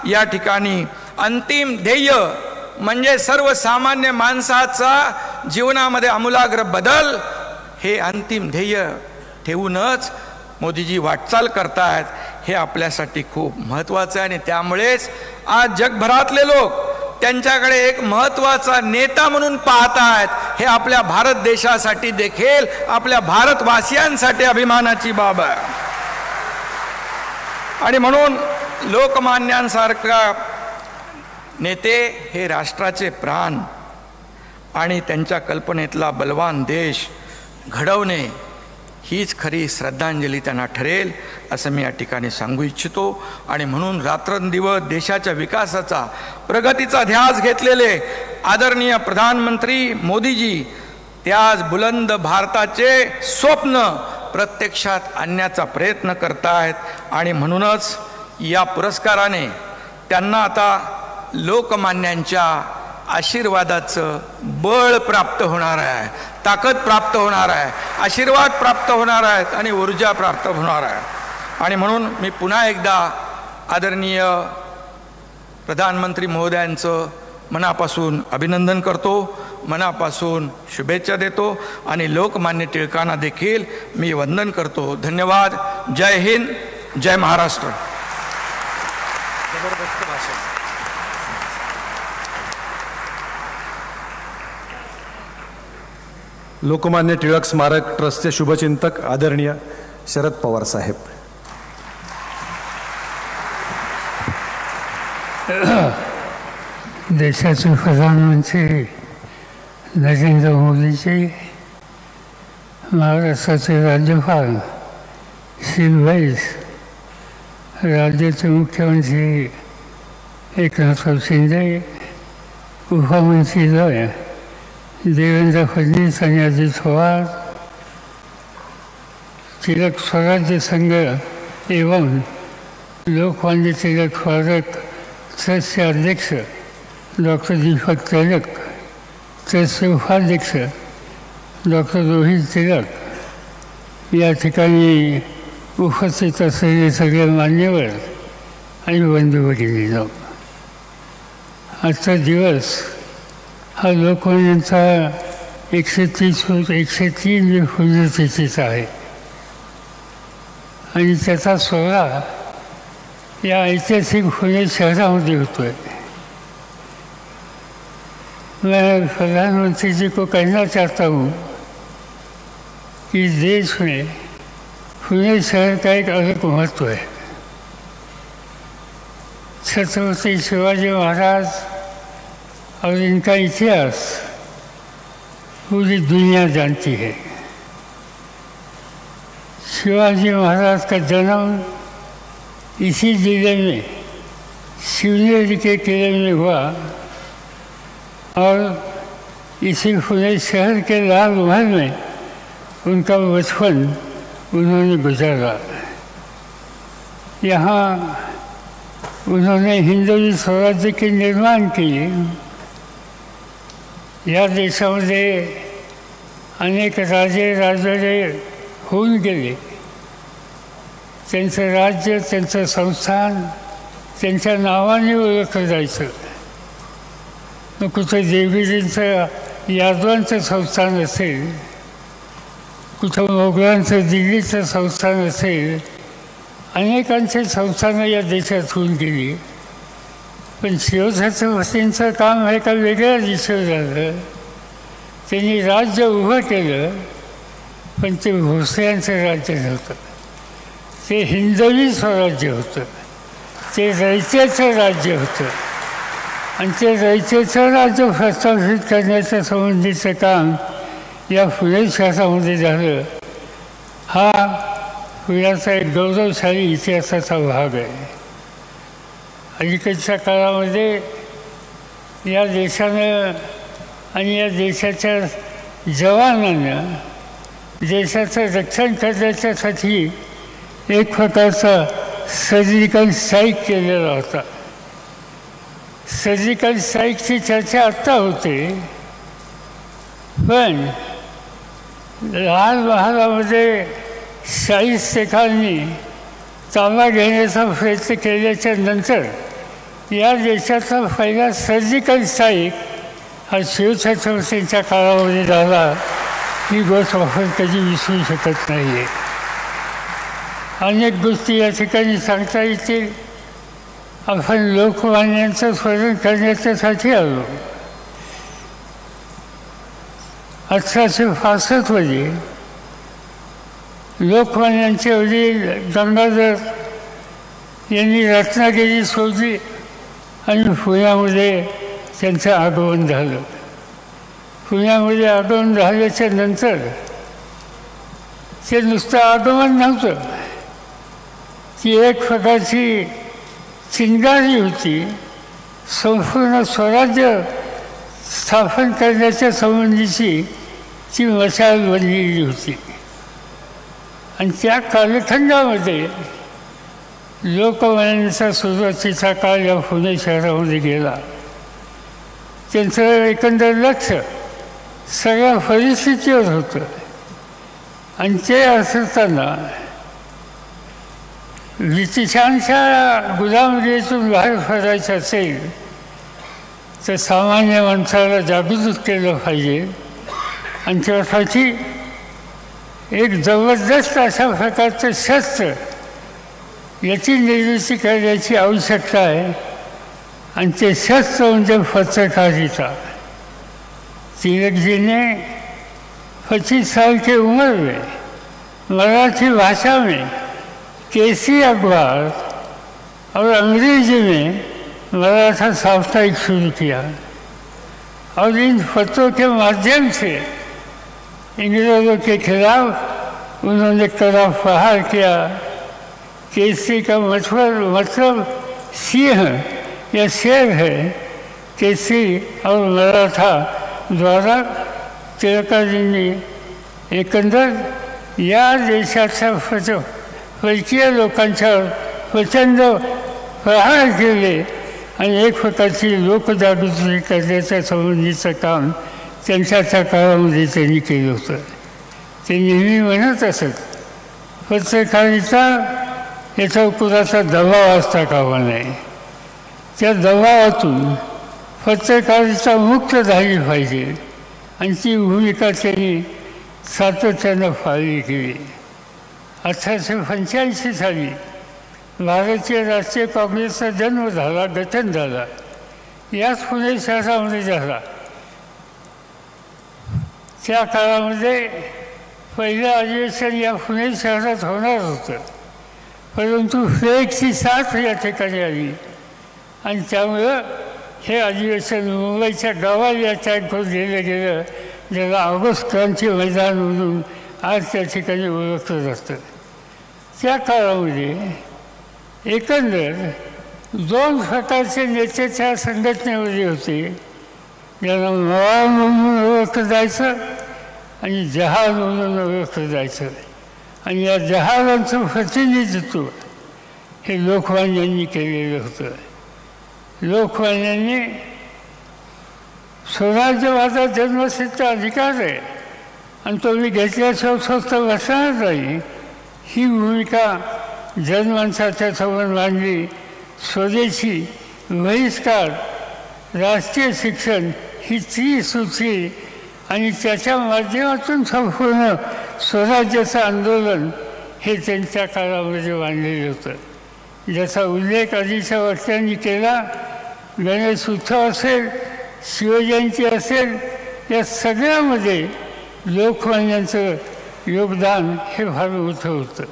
या ठिकाणी अंतिम ध्येय म्हणजे सर्वसामान्य माणसाचा जीवनामध्ये आमूलाग्र बदल, हे अंतिम ध्येय ठेवूनच मोदीजी वाटचाल करतायत. हे आपल्यासाठी खूप महत्त्वाचं आहे. आणि त्यामुळेच आज जगभरातले लोक त्यांच्याकडे एक महत्त्वाचा नेता म्हणून पाहतायत. हे आपल्या भारत देशासाठी देखील, आपल्या भारतवासियांसाठी अभिमानाची बाब आहे. आणि म्हणून लोकमान्यांसारखा नेते हे राष्ट्राचे प्राण आणि त्यांच्या कल्पनेतला बलवान देश घडवणे हीच खरी श्रद्धांजली त्यांना ठरेल असं मी या ठिकाणी सांगू इच्छितो. आणि म्हणून रात्रंदिवस देशाच्या विकासाचा, प्रगतीचा ध्यास घेतलेले आदरणीय प्रधानमंत्री मोदीजी त्याच बुलंद भारताचे स्वप्न प्रत्यक्षात आणण्याचा प्रयत्न करतायत. आणि म्हणूनच या पुरस्काराने त्यांना आता लोकमान्यांच्या आशीर्वादाचं बळ प्राप्त होणार आहे, ताकद प्राप्त होणार आहे, आशीर्वाद प्राप्त होणार आहेत आणि ऊर्जा प्राप्त होणार आहे. आणि म्हणून मी पुन्हा एकदा आदरणीय प्रधानमंत्री महोदयांचं मनापासून अभिनंदन करतो, मनापासून शुभेच्छा देतो आणि लोकमान्य टिळकांना देखील मी वंदन करतो. धन्यवाद. जय हिंद, जय महाराष्ट्र. जबरदस्त भाषण. लोकमान्य टिळक स्मारक ट्रस्टचे शुभचिंतक आदरणीय शरद पवार साहेब. देशाचे प्रधानमंत्री नरेंद्र मोदी जी, महाराष्ट्राचे राज्यपाल श्री वैस, राज्याचे मुख्यमंत्री एकनाथ शिंदे, उपमंत्रीद्वय देवेंद्र फडणवीस आणि अजित पवार, तिलक स्वराज्य संघ एवं लोकमान्य तिलक स्मारक ट्रस्ट के अध्यक्ष डॉक्टर दीपक तिलक, ट्रस्ट के उपाध्यक्ष डॉक्टर रोहित तिलक, या ठिकाणी उपस्थित असलेले सगळे मान्यवर आणि बंधू भगिनींनो, आजचा दिवस हा लोकमान्यांचा 103 पुण्यतिथीचा आहे आणि त्याचा सोहळा या ऐतिहासिक पुणे शहरामध्ये होतो है। मैं प्रधानमंत्री जी को कहना चाहता हूँ कि देश में पुणे शहर का एक अलग महत्व है। छत्रपति शिवाजी महाराज और इनका इतिहास पूरी दुनिया जानती है। शिवाजी महाराज का जन्म इसी जिले में शिवनेरी के किले में हुआ और इसी पुणे शहर के लाल महल में उनका बचपन उन्होंने गुजारा। यहाँ उन्होंने हिंदवी स्वराज्य के निर्माण किए। या देशामध्ये अनेक राजे राजवाडे होऊन गेले, त्यांचं राज्य, त्यांचं संस्थान त्यांच्या नावाने ओळखलं जायचं। मग कुठं देवीजींचं यादवांचं संस्थान असेल, कुठं मोगलांचं दिल्लीचं संस्थान असेल, अनेकांचे संस्थानं या देशात होऊन गेली। पण शिवछत्रपतींचं काम हे का वेगळ्या दिशेवर झालं। त्यांनी राज्य उभं केलं, पण ते भोसल्यांचं राज्य नव्हतं, ते हिंदवी स्वराज्य होतं, ते रयतेचं राज्य होतं आणि ते रयतेचं राज्य प्रस्थापित करण्याच्या संबंधीचं काम या पुणे शहरामध्ये झालं। हा पुण्याचा एक गौरवशाली इतिहासाचा भाग आहे। अलीकडच्या काळामध्ये या देशानं आणि या देशाच्या जवानानं देशाचं रक्षण करण्याच्यासाठी एक प्रकारचा सर्जिकल स्ट्राईक केलेला होता। सर्जिकल स्ट्राईकची चर्चा आत्ता होते, पण लाल महालामध्ये शाहिस्तेखांनी ताबा घेण्याचा प्रयत्न केल्याच्या नंतर या देशाचा पहिला सर्जिकल स्ट्राईक हा शिवछत्रपतींच्या काळामध्ये झाला। ही गोष्ट आपण कधी विसरू शकत नाही आहे। अनेक गोष्टी या ठिकाणी सांगता येतील। आपण लोकमान्यांचं स्मरण करण्याच्यासाठी आलो। 1865 मध्ये लोकमान्यांचे वडील गंगाधर यांनी रत्नागिरी सोडली आणि पुण्यामध्ये त्यांचं आगमन झालं। पुण्यामध्ये आगमन झाल्याच्या नंतर ते नुसतं आगमन नव्हतं, ती एक प्रकारची चिंगारी होती। संपूर्ण स्वराज्य स्थापन करण्याच्या संबंधीची ती मशाल बनलेली होती आणि त्या कालखंडामध्ये लोकमान्यांचा सुरुवातीचा काळ या पुणे शहरामध्ये गेला। त्यांचं एकंदर लक्ष सगळ्या परिस्थितीवर होतं आणि ते असताना ब्रिटिशांच्या गुलामगिरीतून बाहेर पडायचं असेल तर सामान्य माणसाला जागृत केलं पाहिजे आणि त्यासाठी एक जबरदस्त अशा प्रकारचं शस्त्र याची निर्मिती करण्याची आवश्यकता आहे आणि ते शस्त्र म्हणजे पत्रकारिता। तिलक जी ने 25 साल की उम्र में मराठी भाषा में केसरी अखबार और अंग्रेजी में मराठा साप्ताहिक शुरू किया और इन फतवों के माध्यम से इंग्रेजों के खिलाफ उन्होंने कड़ा प्रहार किया। केसरी का मतलब सिंह या शेर है। केसरी और मराठा द्वारा टिळकाजी ने एकंदर या देशाच्या परकीय लोकांच्यावर प्रचंड प्रहार केले आणि एक प्रकारची लोकजागृती करण्याच्या संबंधीचं काम त्यांच्या काळामध्ये त्यांनी केलं होतं। ते नेहमी म्हणत असत पत्रकारिता याचा कुणाचा दबाव असता कामा नये, त्या दबावातून पत्रकारिता मुक्त झाली पाहिजे आणि ती भूमिका त्यांनी सातत्यानं पाळली केली। 1885 साली भारतीय राष्ट्रीय काँग्रेसचा जन्म झाला, गठन झाला, याच पुणे शहरामध्ये झाला। त्या काळामध्ये पहिलं अधिवेशन या पुणे शहरात होणार होतं, परंतु फ्लेगची साथ या ठिकाणी आली आणि त्यामुळं हे अधिवेशन मुंबईच्या गावाला या टँकवर दिलं गेलं, ज्याला ऑगस्ट क्रांती मैदान म्हणून आज त्या ठिकाणी ओळखलं जातं। त्या काळामध्ये एकंदर दोन प्रकारचे नेते त्या संघटनेमध्ये होते, ज्यांना मवाळ म्हणून ओळखलं जायचं आणि जहाल म्हणून ओळखलं जायचं। आणि या जहालांचं प्रतिनिधित्व हे लोकमान्यांनी केलेलं होतं। लोकमान्यांनी स्वराज्यवादात जन्मसिद्ध अधिकार आहे आणि तो मी घेतल्याशिवाय स्वस्त बसणार नाही, ही भूमिका जनमानसाच्या समोर मांडली। स्वदेशी, बहिष्कार, राष्ट्रीय शिक्षण ही त्रिसूत्री आणि त्याच्या माध्यमातून संपूर्ण स्वराज्याचं आंदोलन हे त्यांच्या काळामध्ये मांडलेलं होतं, ज्याचा उल्लेख आधीच्या वक्त्यांनी केला। गणेश उत्सव असेल, शिवजयंती असेल, या सगळ्यामध्ये लोकमान्यांचं योगदान हे फार मोठं होतं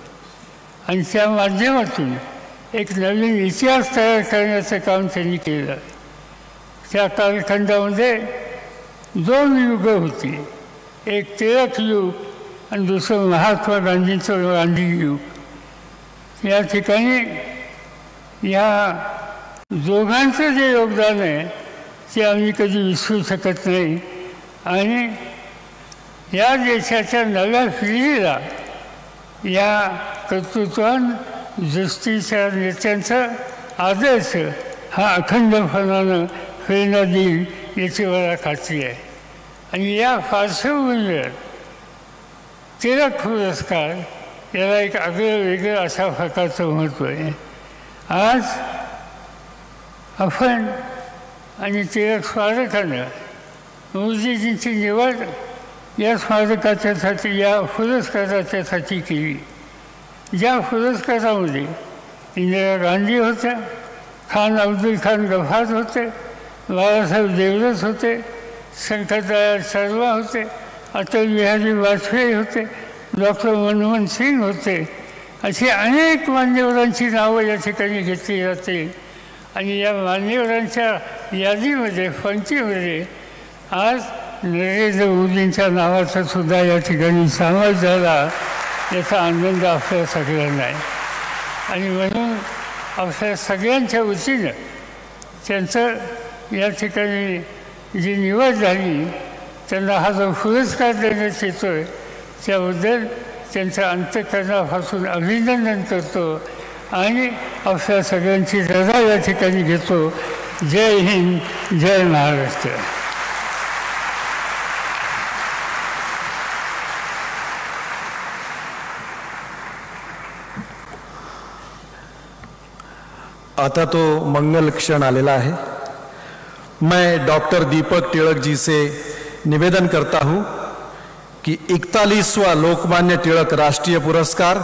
आणि त्या माध्यमातून एक नवीन इतिहास तयार करण्याचं काम त्यांनी केलं। त्या कालखंडामध्ये दोन युग होती, एक टिळक युग आणि दुसरं महात्मा गांधींचं गांधी युग। या ठिकाणी या दोघांचं जे योगदान आहे ते आम्ही कधी विसरू शकत नाही आणि या देशाच्या नव्या पिढीला या कर्तृत्वान दृष्टीच्या नेत्यांचा आदर्श हा अखंडपणानं प्रेरणा देईल याची मला खात्री आहे। आणि या पार्श्वभूमीवर टिळक पुरस्कार याला एक आगळं वेगळं अशा प्रकारचं महत्त्व आहे। आज आपण आणि टिळक स्मारकानं मोदीजींची निवड या स्मारकाच्यासाठी, या पुरस्काराच्यासाठी केली। ज्या पुरस्कारामध्ये इंदिरा गांधी होत्या, खान अब्दुल खान गफार होते, बाळासाहेब देवरस होते, शंकरदयाळ शर्मा होते, अटल बिहारी वाजपेयी होते, डॉक्टर मनमोहन सिंग होते, अशी अनेक मान्यवरांची नावं या ठिकाणी घेतली जाते। आणि या मान्यवरांच्या यादीमध्ये, पंक्तीमध्ये आज नरेंद्र मोदींच्या नावाचा सुद्धा या ठिकाणी समावेश झाला, याचा आनंद आपल्या सगळ्यांना आहे। आणि म्हणून आपल्या सगळ्यांच्या वतीनं त्यांचं या ठिकाणी जी निवड झाली, त्यांना हा जो पुरस्कार देण्यात येतो आहे त्याबद्दल त्यांचं अंतःकरणापासून अभिनंदन करतो आणि आपल्या सगळ्यांची रजा या ठिकाणी घेतो। जय हिंद, जय महाराष्ट्र। आता तो मंगल क्षण आलेला है। मैं डॉक्टर दीपक तिलक जी से निवेदन करता हूं कि 41वां लोकमान्य तिलक राष्ट्रीय पुरस्कार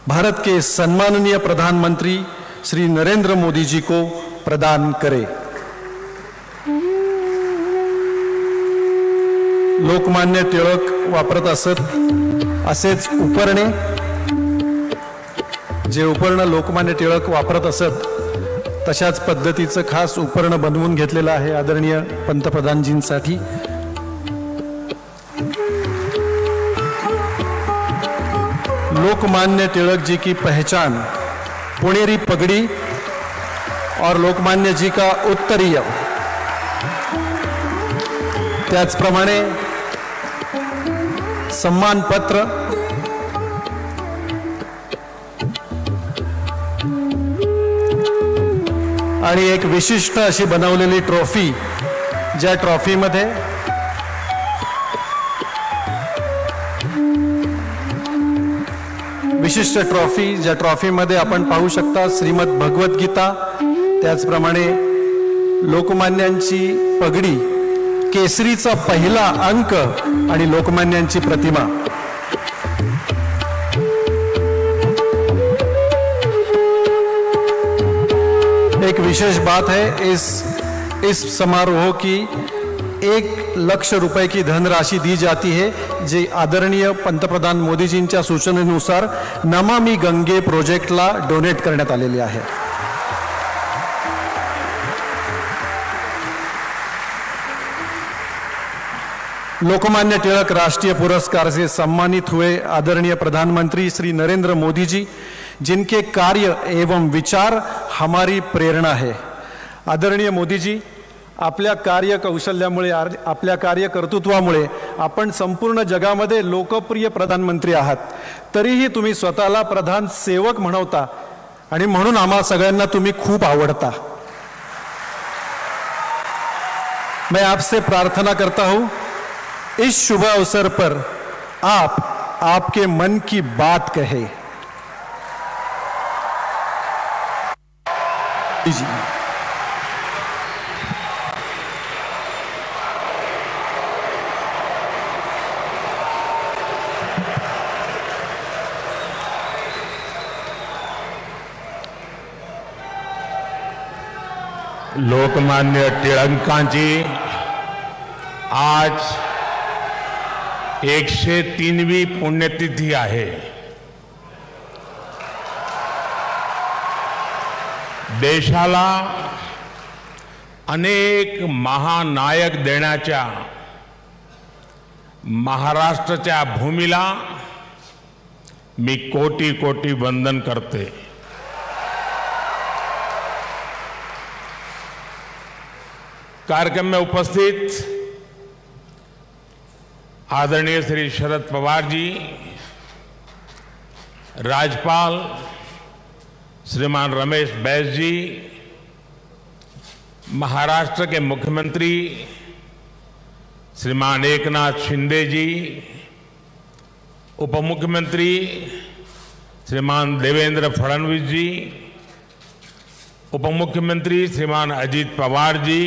भारत के सम्माननीय प्रधानमंत्री श्री नरेंद्र मोदी जी को प्रदान करे। लोकमान्य टिळक वापरत असत असेच उपरणे, जे उपरणं लोकमान्य टिळक वापरत असत तशाच पद्धतीचं खास उपकरण बनवून घेतलेलं आहे आदरणीय पंतप्रधानजींसाठी। लोकमान्य तिलक जी की पहचान पुणेरी पगड़ी और लोकमान्य जी का उत्तरीय, त्याचप्रमाणे सम्मान पत्र आणि एक विशिष्ट अशी बनवलेली ट्रॉफी, ज्या ट्रॉफीमध्ये विशिष्ट ट्रॉफी, ज्या ट्रॉफीमध्ये आपण पाहू शकता श्रीमद भगवत गीता, त्याचप्रमाणे लोकमान्यांची पगडी, केसरीचा पहिला अंक आणि लोकमान्यांची प्रतिमा। एक विशेष बात है इस समारोह की 1 लाख रुपए की धनराशि दी जाती है, जे आदरणीय पंतप्रधान मोदीजींच्या सूचनेनुसार नमामि गंगे प्रोजेक्टला डोनेट करण्यात आलेली आहे। लोकमान्य तिलक राष्ट्रीय पुरस्कार से सम्मानित हुए आदरणीय प्रधानमंत्री श्री नरेंद्र मोदी जी, जिनके कार्य एवं विचार हमारी प्रेरणा है। आदरणीय मोदी जी, आपल्या कार्य कौशल्यामुळे, आपल्या कार्य कर्तृत्वामुळे आपण संपूर्ण जगामध्ये लोकप्रिय प्रधानमंत्री आहात, तरीही तुम्ही स्वतःला प्रधान सेवक म्हणवता आणि म्हणून आम्हा सगळ्यांना तुम्ही खूप आवडता। मैं आपसे प्रार्थना करता हूं, इस शुभ अवसर पर आप आपके मन की बात कहे। जी लोकमान्य टिळकांची आज 103वी पुण्यतिथी आहे। देशाला अनेक महानायक देण्याच्या महाराष्ट्राच्या भूमीला मी कोटी कोटी वंदन करते। कार्यक्रम में उपस्थित आदरणीय श्री शरद पवार जी, राज्यपाल श्रीमान रमेश बैस जी, महाराष्ट्र के मुख्यमंत्री श्रीमान एकनाथ शिंदे जी, उप मुख्यमंत्री श्रीमान देवेंद्र फडणवीस जी, उप मुख्यमंत्री श्रीमान अजीत पवार जी,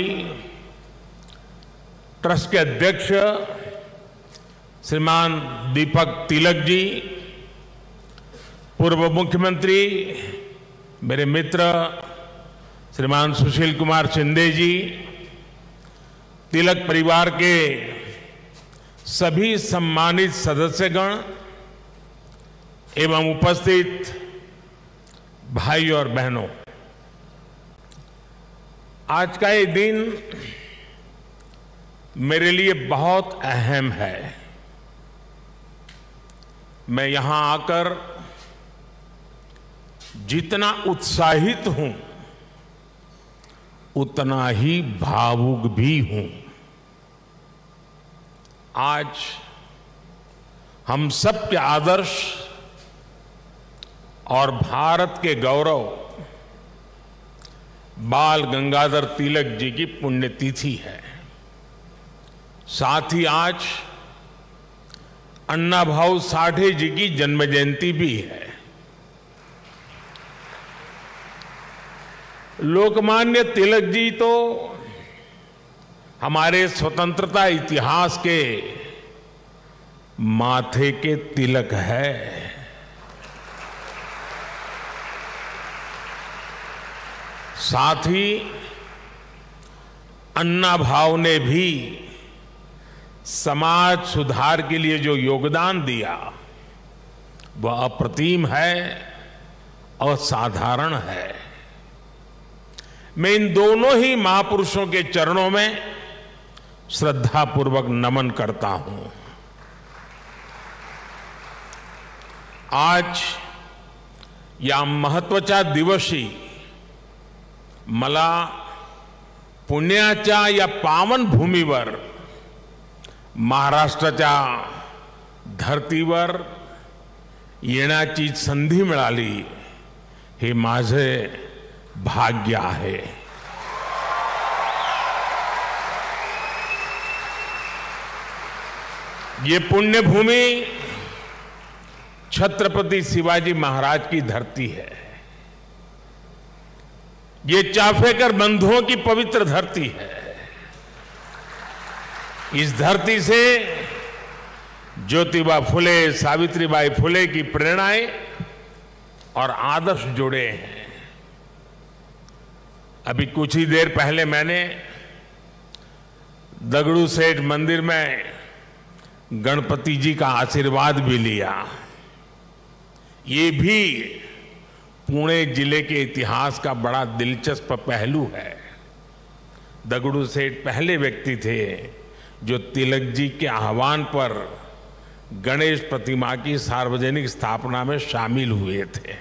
ट्रस्ट के अध्यक्ष श्रीमान दीपक तिलक जी, पूर्व मुख्यमंत्री मेरे मित्र श्रीमान सुशील कुमार शिंदे जी, तिलक परिवार के सभी सम्मानित सदस्यगण एवं उपस्थित भाई और बहनों, आज का ये दिन मेरे लिए बहुत अहम है। मैं यहां आकर जितना उत्साहित हूं, उतना ही भावुक भी हूं। आज हम सब के आदर्श और भारत के गौरव बाल गंगाधर तिलक जी की पुण्यतिथि है। साथ ही आज अन्ना भाऊ साठे जी की जन्म जयंती भी है। लोकमान्य तिलक जी तो हमारे स्वतंत्रता इतिहास के माथे के तिलक है। साथ ही अन्ना भाऊ ने भी समाज सुधार के लिए जो योगदान दिया वह अप्रतिम है, असाधारण है। मैं इन दोनों ही महापुरुषों के चरणों में श्रद्धापूर्वक नमन करता हूं। आज या महत्वाच्या दिवशी मला पुण्याच्या या पावन भूमीवर महाराष्ट्राच्या धर्तीवर येण्याची संधी मिळाली, हे माझे भाग्य आहे। ये पुण्य भूमि छत्रपति शिवाजी महाराज की धरती है। ये चाफेकर बंधुओं की पवित्र धरती है। इस धरती से ज्योतिबा फुले, सावित्रीबाई फुले की प्रेरणाएं और आदर्श जुड़े हैं। अभी कुछ ही देर पहले मैंने दगड़ू सेठ मंदिर में गणपति जी का आशीर्वाद भी लिया। ये भी पुणे जिले के इतिहास का बड़ा दिलचस्प पहलू है। दगड़ू सेठ पहले व्यक्ति थे जो तिलक जी के आह्वान पर गणेश प्रतिमा की सार्वजनिक स्थापना में शामिल हुए थे।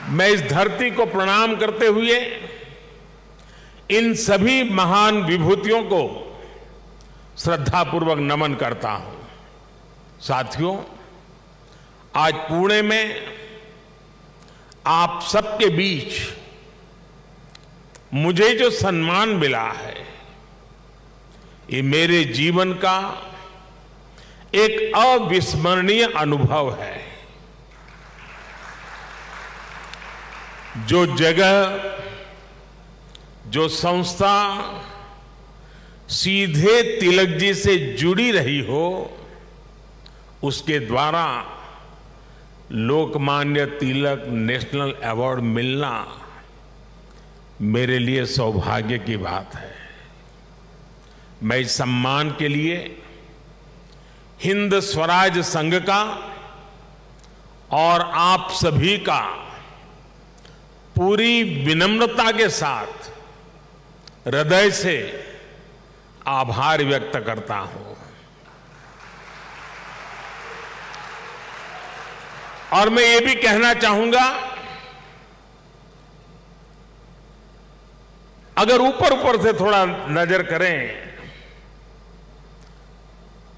मैं इस धरती को प्रणाम करते हुए इन सभी महान विभूतियों को श्रद्धापूर्वक नमन करता हूं। साथियों, आज पुणे में आप सबके बीच मुझे जो सम्मान मिला है, ये मेरे जीवन का एक अविस्मरणीय अनुभव है। जो जगह, जो संस्था सीधे तिलक जी से जुड़ी रही हो, उसके द्वारा लोकमान्य तिलक नेशनल अवार्ड मिलना मेरे लिए सौभाग्य की बात है। मैं इस सम्मान के लिए हिंद स्वराज संघ का और आप सभी का पूरी विनम्रता के साथ हृदय से आभार व्यक्त करता हूं। और मैं ये भी कहना चाहूंगा, अगर ऊपर ऊपर से थोड़ा नजर करें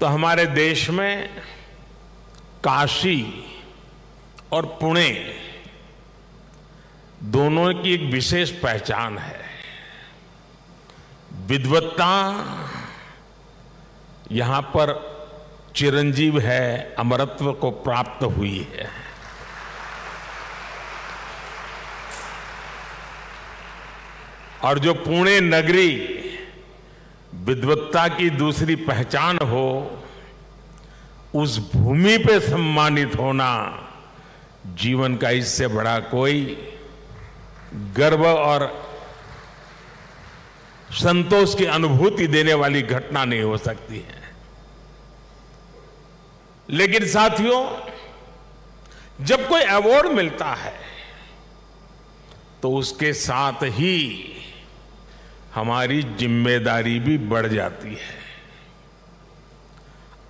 तो हमारे देश में काशी और पुणे दोनों की एक विशेष पहचान है। विद्वत्ता यहां पर चिरंजीव है, अमरत्व को प्राप्त हुई है। और जो पुणे नगरी विद्वत्ता की दूसरी पहचान हो, उस भूमि पे सम्मानित होना जीवन का इससे बड़ा कोई गर्व और संतोष की अनुभूति देने वाली घटना नहीं हो सकती है। लेकिन साथियों, जब कोई अवार्ड मिलता है तो उसके साथ ही हमारी जिम्मेदारी भी बढ़ जाती है।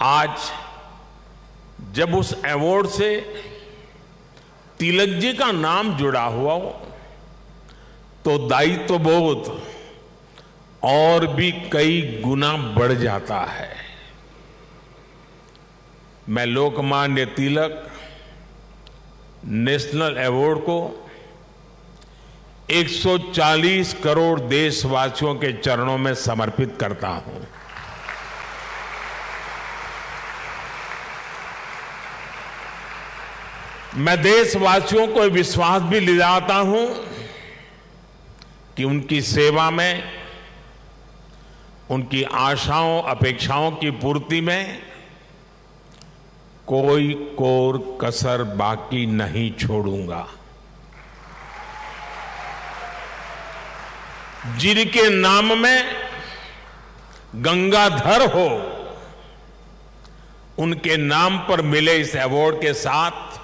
आज जब उस अवार्ड से तिलक जी का नाम जुड़ा हुआ हो तो दायित्व बोध और भी कई गुना बढ़ जाता है। मैं लोकमान्य तिलक नेशनल अवार्ड को 140 करोड़ देशवासियों के चरणों में समर्पित करता हूं। मैं देशवासियों को विश्वास भी दिलाता हूं कि उनकी सेवा में, उनकी आशाओं अपेक्षाओं की पूर्ति में कोई कोर कसर बाकी नहीं छोड़ूंगा। जिनके नाम में गंगाधर हो, उनके नाम पर मिले इस अवार्ड के साथ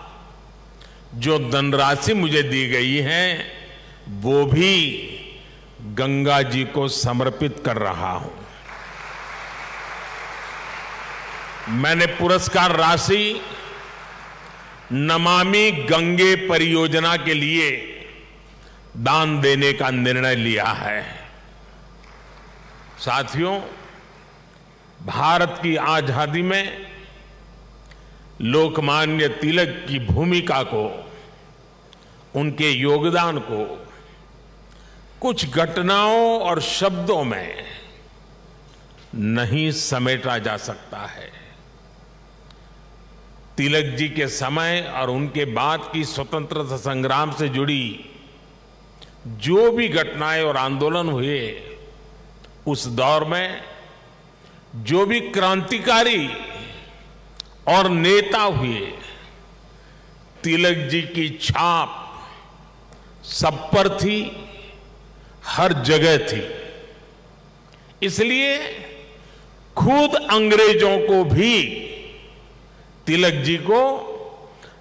जो धनराशि मुझे दी गई है वो भी गंगा जी को समर्पित कर रहा हूं। मैंने पुरस्कार राशि नमामि गंगे परियोजना के लिए दान देने का निर्णय लिया है। साथियों, भारत की आजादी में लोकमान्य तिलक की भूमिका को, उनके योगदान को कुछ घटनाओं और शब्दों में नहीं समेटा जा सकता है। तिलक जी के समय और उनके बाद की स्वतंत्रता संग्राम से जुड़ी जो भी घटनाएं और आंदोलन हुए, उस दौर में जो भी क्रांतिकारी और नेता हुए, तिलक जी की छाप सब पर थी, हर जगह थी। इसलिए खुद अंग्रेजों को भी तिलक जी को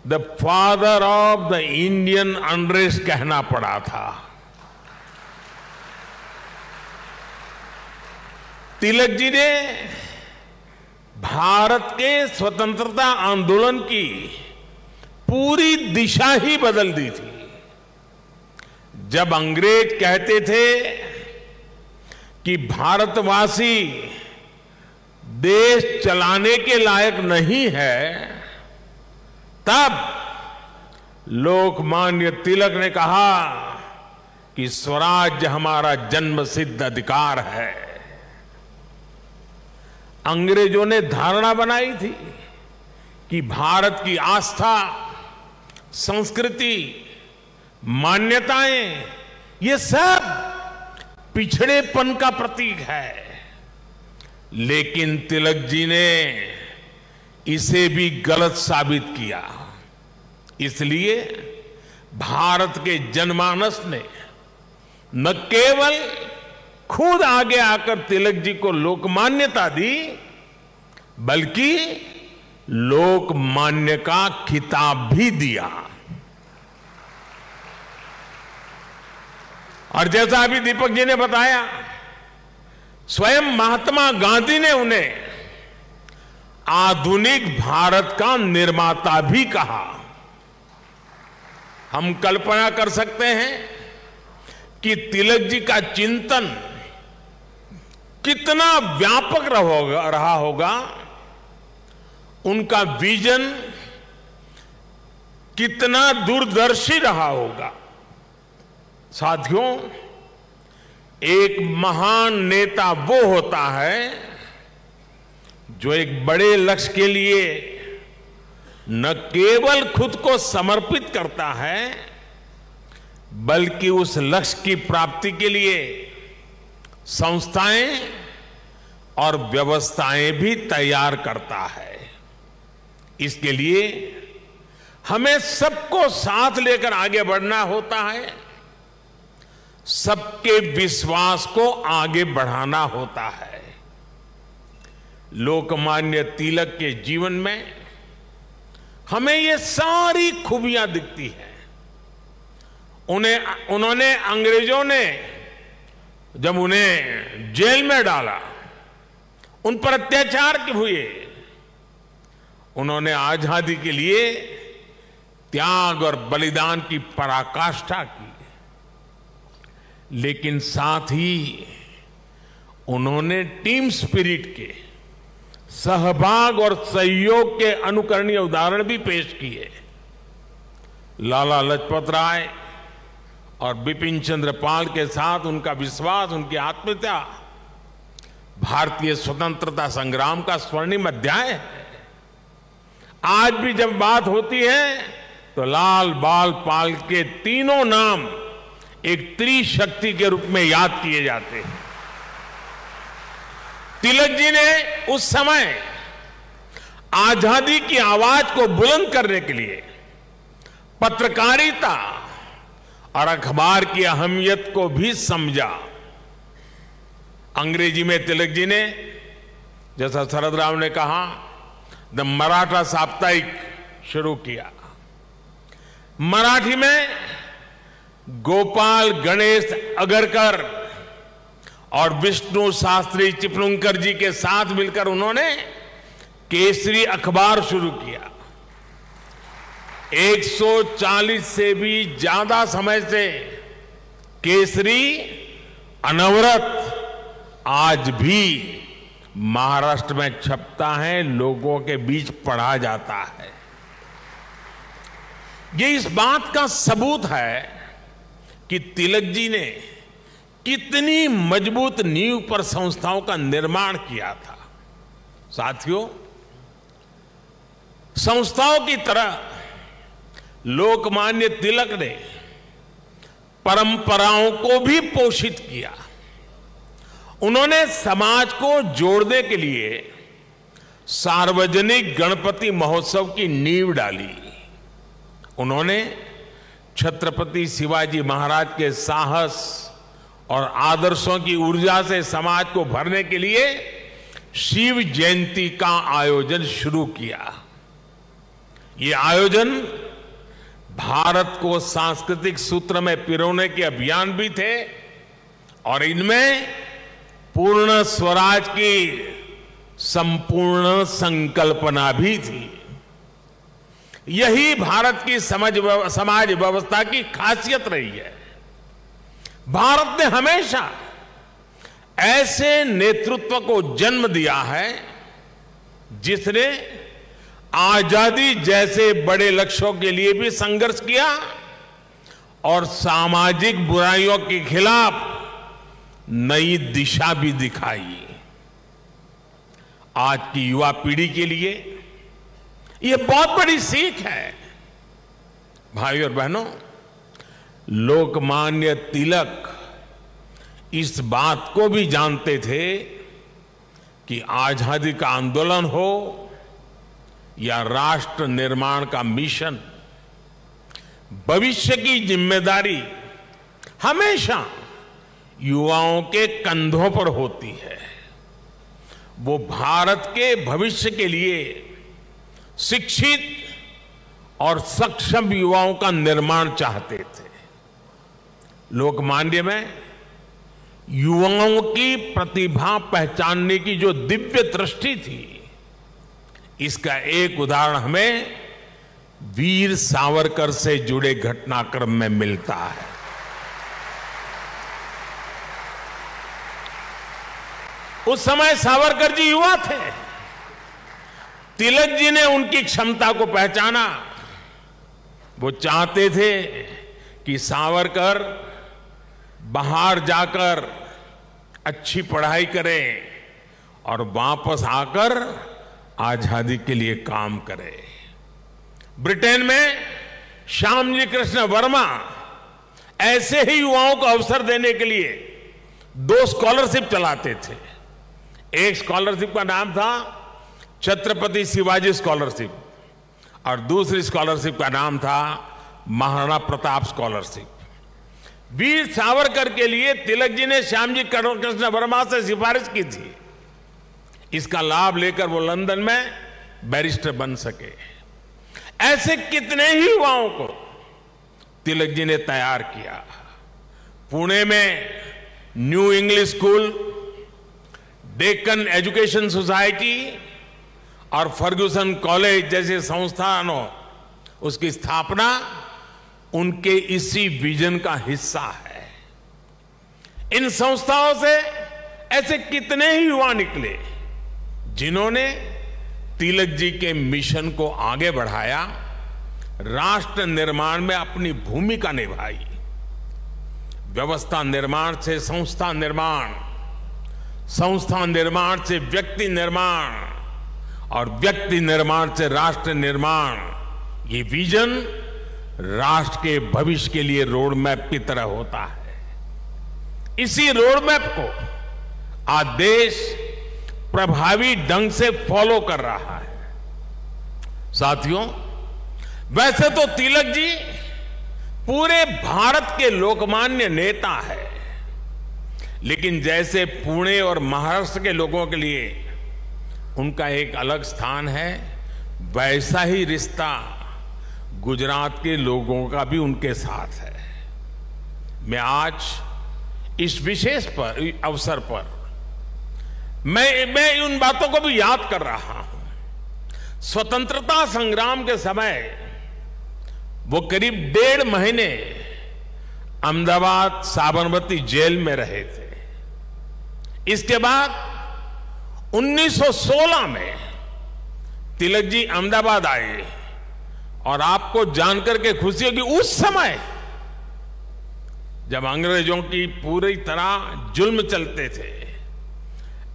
the father of the Indian unrest कहना पड़ा था। तिलक जी ने भारत के स्वतंत्रता आंदोलन की पूरी दिशा ही बदल दी थी। जब अंग्रेज कहते थे कि भारतवासी देश चलाने के लायक नहीं है, तब लोकमान्य तिलक ने कहा कि स्वराज्य हमारा जन्मसिद्ध अधिकार है। अंग्रेजों ने धारणा बनाई थी कि भारत की आस्था, संस्कृति, मान्यताएं, ये सब पिछड़ेपन का प्रतीक है। लेकिन तिलक जी ने इसे भी गलत साबित किया। इसलिए भारत के जनमानस ने न केवल खुद आगे आकर तिलक जी को लोकमान्यता दी, बल्कि लोकमान्य का खिताब भी दिया। और जैसा अभी दीपक जी ने बताया, स्वयं महात्मा गांधी ने उन्हें आधुनिक भारत का निर्माता भी कहा। हम कल्पना कर सकते हैं कि तिलक जी का चिंतन कितना व्यापक रहा होगा, उनका विजन कितना दूरदर्शी रहा होगा। साथियों, एक महान नेता वो होता है जो एक बड़े लक्ष्य के लिए न केवल खुद को समर्पित करता है, बल्कि उस लक्ष्य की प्राप्ति के लिए संस्थाएं और व्यवस्थाएं भी तैयार करता है। इसके लिए हमें सबको साथ लेकर आगे बढ़ना होता है, सबके विश्वास को आगे बढ़ाना होता है। लोकमान्य तिलक के जीवन में हमें ये सारी खूबियां दिखती हैं। उन्होंने अंग्रेजों ने जब उन्हें जेल में डाला, उन पर अत्याचार हुए, उन्होंने आजादी के लिए त्याग और बलिदान की पराकाष्ठा की। लेकिन साथ ही उन्होंने टीम स्पिरिट के, सहभाग और सहयोग के अनुकरणीय उदाहरण भी पेश किए। लाला लाजपत राय और बिपिन चंद्र पाल के साथ उनका विश्वास, उनकी आत्मीयता भारतीय स्वतंत्रता संग्राम का स्वर्णिम अध्याय है। आज भी जब बात होती है तो लाल, बाल, पाल के तीनों नाम एक त्रिशक्ति के रूप में याद किए जाते हैं। तिलक जी ने उस समय आजादी की आवाज को बुलंद करने के लिए पत्रकारिता और अखबार की अहमियत को भी समझा। अंग्रेजी में तिलक जी ने, जैसा शरद राव ने कहा, द मराठा साप्ताहिक शुरू किया। मराठी में गोपाल गणेश अगरकर और विष्णु शास्त्री चिपलुंकर जी के साथ मिलकर उन्होंने केसरी अखबार शुरू किया। 140 से भी ज्यादा समय से केसरी अनवरत आज भी महाराष्ट्र में छपता है, लोगों के बीच पढ़ा जाता है। ये इस बात का सबूत है कि तिलक जी ने कितनी मजबूत नींव पर संस्थाओं का निर्माण किया था। साथियों, संस्थाओं की तरह लोकमान्य तिलक ने परंपराओं को भी पोषित किया। उन्होंने समाज को जोड़ने के लिए सार्वजनिक गणपति महोत्सव की नींव डाली। उन्होंने छत्रपति शिवाजी महाराज के साहस और आदर्शों की ऊर्जा से समाज को भरने के लिए शिव जयंती का आयोजन शुरू किया। ये आयोजन भारत को सांस्कृतिक सूत्र में पिरोने के अभियान भी थे और इनमें पूर्ण स्वराज की संपूर्ण संकल्पना भी थी। यही भारत की समाज व्यवस्था की खासियत रही है। भारत ने हमेशा ऐसे नेतृत्व को जन्म दिया है जिसने आजादी जैसे बड़े लक्ष्यों के लिए भी संघर्ष किया और सामाजिक बुराइयों के खिलाफ नई दिशा भी दिखाई। आज की युवा पीढ़ी के लिए यह बहुत बड़ी सीख है। भाइयों और बहनों, लोकमान्य तिलक इस बात को भी जानते थे कि आजादी का आंदोलन हो या राष्ट्र निर्माण का मिशन, भविष्य की जिम्मेदारी हमेशा युवाओं के कंधों पर होती है। वो भारत के भविष्य के लिए शिक्षित और सक्षम युवाओं का निर्माण चाहते थे। लोकमान्य में युवाओं की प्रतिभा पहचानने की जो दिव्य दृष्टि थी, इसका एक उदाहरण हमें वीर सावरकर से जुड़े घटनाक्रम में मिलता है। उस समय सावरकर जी युवा थे। तिलक जी ने उनकी क्षमता को पहचाना। वो चाहते थे कि सावरकर बाहर जाकर अच्छी पढ़ाई करें और वापस आकर आजादी के लिए काम करें। ब्रिटेन में श्यामजी कृष्ण वर्मा ऐसे ही युवाओं को अवसर देने के लिए 2 स्कॉलरशिप चलाते थे। एक स्कॉलरशिप का नाम था छत्रपति शिवाजी स्कॉलरशिप और दूसरी स्कॉलरशिप का नाम था महाराणा प्रताप स्कॉलरशिप। वीर सावरकर के लिए तिलक जी ने श्यामजी कृष्ण वर्मा से सिफारिश की थी। इसका लाभ लेकर वो लंदन में बैरिस्टर बन सके। ऐसे कितने ही युवाओं को तिलक जी ने तैयार किया। पुणे में new English school, Deccan education society और फर्ग्यूसन कॉलेज जैसे संस्थानों, उसकी स्थापना उनके इसी विजन का हिस्सा है। इन संस्थाओं से ऐसे कितने ही युवा निकले जिन्होंने तिलक जी के मिशन को आगे बढ़ाया, राष्ट्र निर्माण में अपनी भूमिका निभाई। व्यवस्था निर्माण से संस्था निर्माण, संस्था निर्माण से व्यक्ति निर्माण और व्यक्ति निर्माण से राष्ट्र निर्माण, ये विजन राष्ट्र के भविष्य के लिए रोड मैप की तरह होता है। इसी रोड मैप को आज देश प्रभावी ढंग से फॉलो कर रहा है। साथियों, वैसे तो तिलक जी पूरे भारत के लोकमान्य नेता है, लेकिन जैसे पुणे और महाराष्ट्र के लोगों के लिए उनका एक अलग स्थान है, वैसा ही रिश्ता गुजरात के लोगों का भी उनके साथ है। मैं आज इस विशेष अवसर पर मैं उन बातों को भी याद कर रहा हूं। स्वतंत्रता संग्राम के समय वो करीब 1.5 महीने अहमदाबाद साबरमती जेल में रहे थे। इसके बाद 1916 में तिलक जी अहमदाबाद आए और आपको जानकर के खुशी होगी, उस समय जब अंग्रेजों की पूरी तरह जुल्म चलते थे,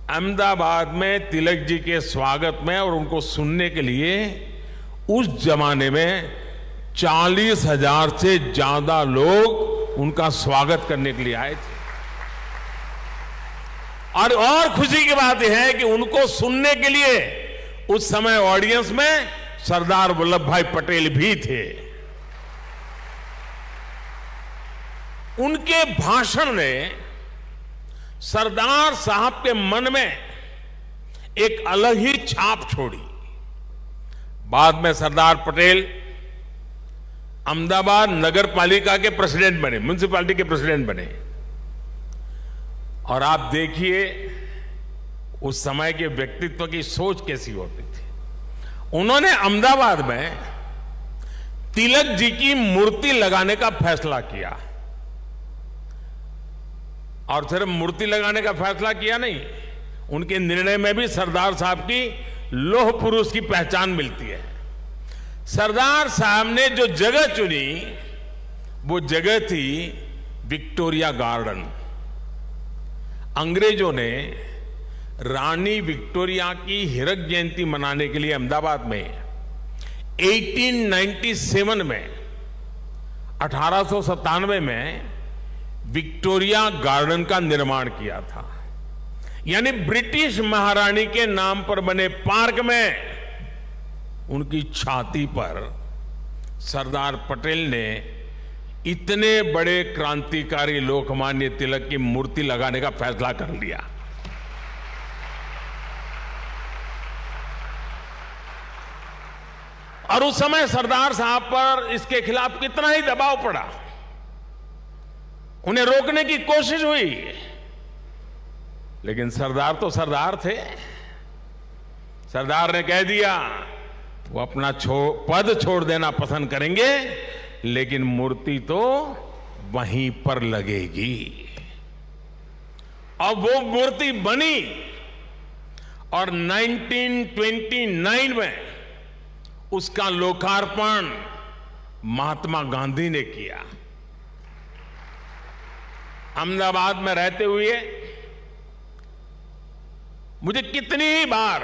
अहमदाबाद में तिलक जी के स्वागत में और उनको सुनने के लिए उस जमाने में 40,000 से ज्यादा लोग उनका स्वागत करने के लिए आए थे। और खुशी की बात यह है कि उनको सुनने के लिए उस समय ऑडियंस में सरदार वल्लभ भाई पटेल भी थे। उनके भाषण ने सरदार साहब के मन में एक अलग ही छाप छोड़ी। बाद में सरदार पटेल अहमदाबाद नगर पालिका के प्रेसिडेंट बने, म्युनिसिपैलिटी के प्रेसिडेंट बने। और आप देखिए उस समय के व्यक्तित्व की सोच कैसी होती थी। उन्होंने अहमदाबाद में तिलक जी की मूर्ति लगाने का फैसला किया। और सिर्फ मूर्ति लगाने का फैसला किया नहीं, उनके निर्णय में भी सरदार साहब की लौह पुरुष की पहचान मिलती है। सरदार साहब ने जो जगह चुनी वो जगह थी विक्टोरिया गार्डन। अंग्रेजों ने रानी विक्टोरिया की हीरक जयंती मनाने के लिए अहमदाबाद में 1897 में 1897 में विक्टोरिया गार्डन का निर्माण किया था। यानी ब्रिटिश महारानी के नाम पर बने पार्क में उनकी छाती पर सरदार पटेल ने इतने बड़े क्रांतिकारी लोकमान्य तिलक की मूर्ति लगाने का फैसला कर लिया। और उस समय सरदार साहब पर इसके खिलाफ कितना ही दबाव पड़ा, उन्हें रोकने की कोशिश हुई, लेकिन सरदार तो सरदार थे। सरदार ने कह दिया वो अपना पद छोड़ देना पसंद करेंगे, लेकिन मूर्ति तो वहीं पर लगेगी। और वो मूर्ति बनी और 1929 में उसका लोकार्पण महात्मा गांधी ने किया। अहमदाबाद में रहते हुए मुझे कितनी ही बार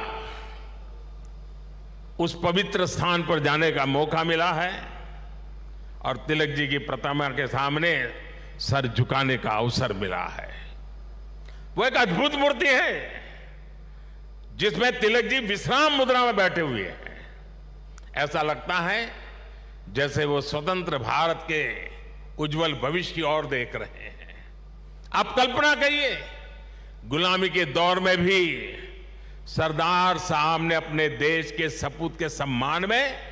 उस पवित्र स्थान पर जाने का मौका मिला है और तिलक जी की प्रतिमा के सामने सर झुकाने का अवसर मिला है। वो एक अद्भुत मूर्ति है जिसमें तिलक जी विश्राम मुद्रा में बैठे हुए हैं। ऐसा लगता है जैसे वो स्वतंत्र भारत के उज्जवल भविष्य की ओर देख रहे हैं। आप कल्पना करिए, गुलामी के दौर में भी सरदार साहब ने अपने देश के सपूत के सम्मान में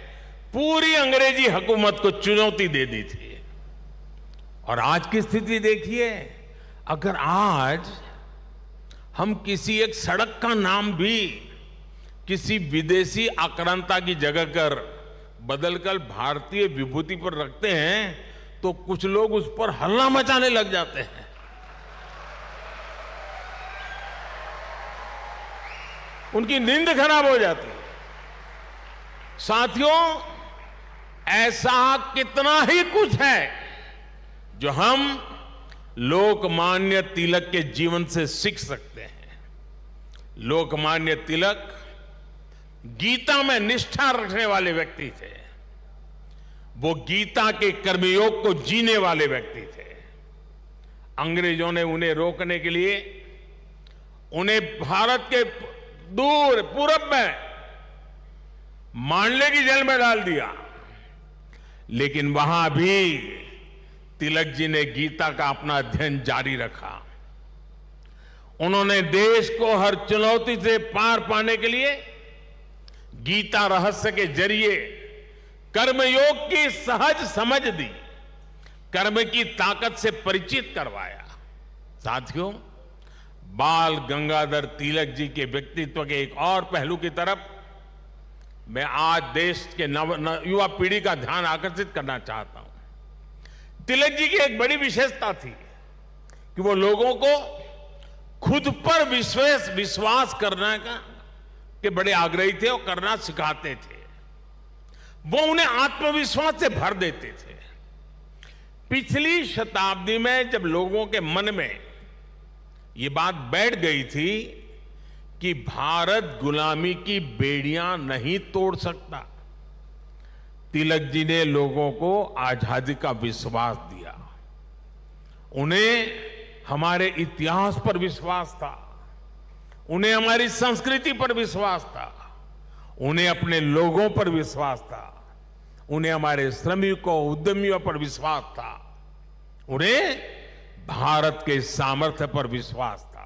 पूरी अंग्रेजी हुकूमत को चुनौती दे दी थी। और आज की स्थिति देखिए, अगर आज हम किसी एक सड़क का नाम भी किसी विदेशी आक्रांता की जगह कर बदलकर भारतीय विभूति पर रखते हैं तो कुछ लोग उस पर हल्ला मचाने लग जाते हैं। उनकी नींद खराब हो जाती है। साथियों, ऐसा कितना ही कुछ है जो हम लोकमान्य तिलक के जीवन से सीख सकते हैं। लोकमान्य तिलक गीता में निष्ठा रखने वाले व्यक्ति थे। वो गीता के कर्मयोग को जीने वाले व्यक्ति थे। अंग्रेजों ने उन्हें रोकने के लिए उन्हें भारत के दूर पूरब में मांडले की जेल में डाल दिया, लेकिन वहां भी तिलक जी ने गीता का अपना अध्ययन जारी रखा। उन्होंने देश को हर चुनौती से पार पाने के लिए गीता रहस्य के जरिए कर्मयोग की सहज समझ दी, कर्म की ताकत से परिचित करवाया। साथियों, बाल गंगाधर तिलक जी के व्यक्तित्व के एक और पहलू की तरफ मैं आज देश के युवा पीढ़ी का ध्यान आकर्षित करना चाहता हूं। तिलक जी की एक बड़ी विशेषता थी कि वो लोगों को खुद पर विश्वास करने के बड़े आग्रही थे और करना सिखाते थे। वो उन्हें आत्मविश्वास से भर देते थे। पिछली शताब्दी में जब लोगों के मन में ये बात बैठ गई थी कि भारत गुलामी की बेड़ियां नहीं तोड़ सकता, तिलक जी ने लोगों को आजादी का विश्वास दिया। उन्हें हमारे इतिहास पर विश्वास था, उन्हें हमारी संस्कृति पर विश्वास था, उन्हें अपने लोगों पर विश्वास था, उन्हें हमारे श्रमिकों उद्यमियों पर विश्वास था, उन्हें भारत के सामर्थ्य पर विश्वास था।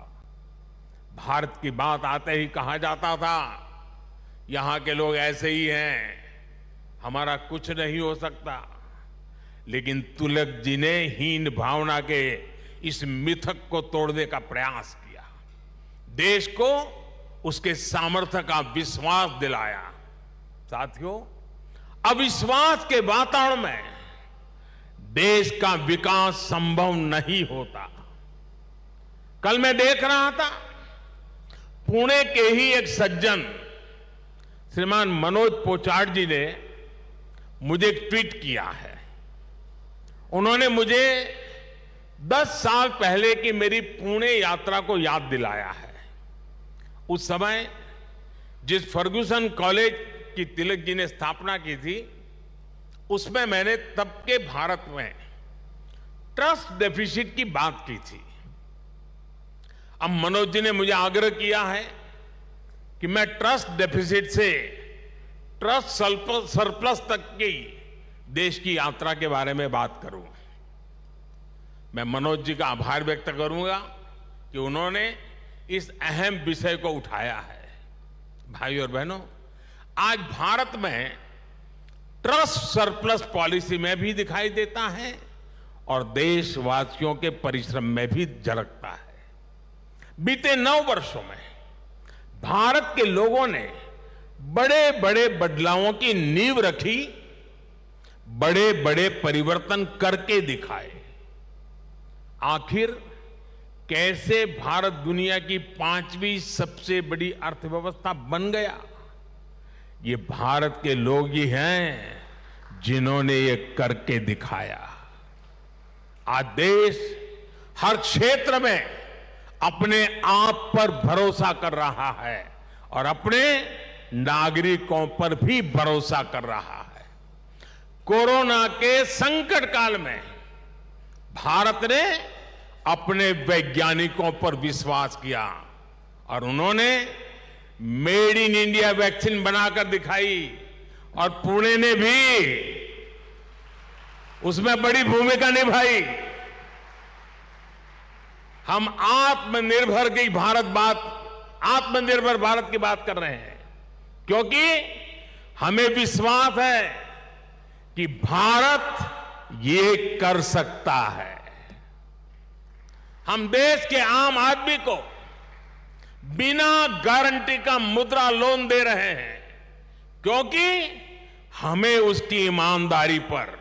भारत की बात आते ही कहा जाता था, यहां के लोग ऐसे ही हैं, हमारा कुछ नहीं हो सकता। लेकिन तिलक जी ने हीन भावना के इस मिथक को तोड़ने का प्रयास किया, देश को उसके सामर्थ्य का विश्वास दिलाया। साथियों, अविश्वास के वातावरण में देश का विकास संभव नहीं होता। कल मैं देख रहा था, पुणे के ही एक सज्जन श्रीमान मनोज पोचाट जी ने मुझे एक ट्वीट किया है। उन्होंने मुझे 10 साल पहले की मेरी पुणे यात्रा को याद दिलाया है। उस समय जिस फर्गुसन कॉलेज की तिलक जी ने स्थापना की थी, उसमें मैंने तब के भारत में ट्रस्ट डेफिसिट की बात की थी। अब मनोज जी ने मुझे आग्रह किया है कि मैं ट्रस्ट डेफिसिट से ट्रस्ट सरप्लस तक की देश की यात्रा के बारे में बात करूं। मैं मनोज जी का आभार व्यक्त करूंगा कि उन्होंने इस अहम विषय को उठाया है। भाई और बहनों, आज भारत में ट्रस्ट सरप्लस पॉलिसी में भी दिखाई देता है और देशवासियों के परिश्रम में भी झलकता है। बीते 9 वर्षों में भारत के लोगों ने बड़े बड़े बदलावों की नींव रखी, बड़े बड़े परिवर्तन करके दिखाए। आखिर कैसे भारत दुनिया की 5वीं सबसे बड़ी अर्थव्यवस्था बन गया? ये भारत के लोग ही हैं जिन्होंने ये करके दिखाया। आज देश हर क्षेत्र में अपने आप पर भरोसा कर रहा है और अपने नागरिकों पर भी भरोसा कर रहा है। कोरोना के संकट काल में भारत ने अपने वैज्ञानिकों पर विश्वास किया और उन्होंने मेड इन इंडिया वैक्सीन बनाकर दिखाई और पुणे ने भी उसमें बड़ी भूमिका निभाई। हम आत्मनिर्भर भारत की बात कर रहे हैं क्योंकि हमें विश्वास है कि भारत ये कर सकता है। हम देश के आम आदमी को बिना गारंटी का मुद्रा लोन दे रहे हैं क्योंकि हमें उसकी ईमानदारी पर,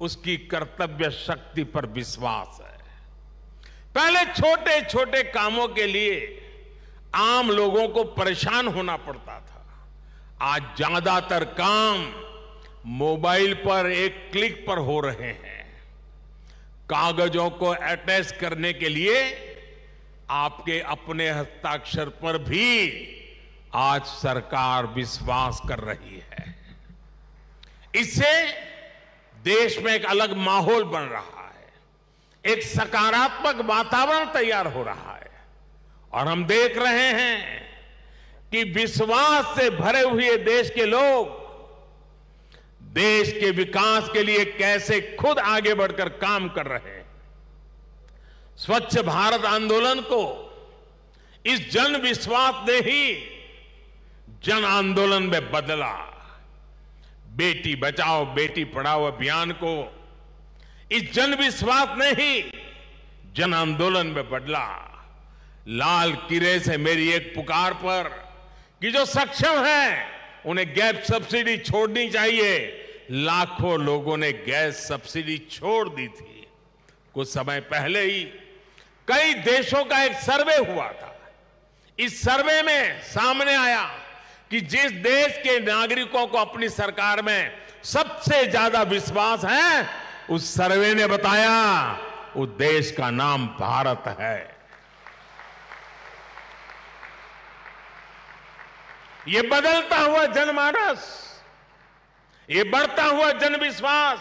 उसकी कर्तव्य शक्ति पर विश्वास है। पहले छोटे छोटे कामों के लिए आम लोगों को परेशान होना पड़ता था। आज ज्यादातर काम मोबाइल पर एक क्लिक पर हो रहे हैं। कागजों को अटैच करने के लिए आपके अपने हस्ताक्षर पर भी आज सरकार विश्वास कर रही है। इससे देश में एक अलग माहौल बन रहा है, एक सकारात्मक वातावरण तैयार हो रहा है और हम देख रहे हैं कि विश्वास से भरे हुए देश के लोग देश के विकास के लिए कैसे खुद आगे बढ़कर काम कर रहे हैं। स्वच्छ भारत आंदोलन को इस जन विश्वास ने ही जन आंदोलन में बदला। बेटी बचाओ बेटी पढ़ाओ अभियान को इस जन विश्वास ने ही जन आंदोलन में बदला। लाल किले से मेरी एक पुकार पर कि जो सक्षम हैं उन्हें गैस सब्सिडी छोड़नी चाहिए, लाखों लोगों ने गैस सब्सिडी छोड़ दी थी। कुछ समय पहले ही कई देशों का एक सर्वे हुआ था। इस सर्वे में सामने आया कि जिस देश के नागरिकों को अपनी सरकार में सबसे ज्यादा विश्वास है, उस सर्वे ने बताया उस देश का नाम भारत है। ये बदलता हुआ जनमानस, ये बढ़ता हुआ जनविश्वास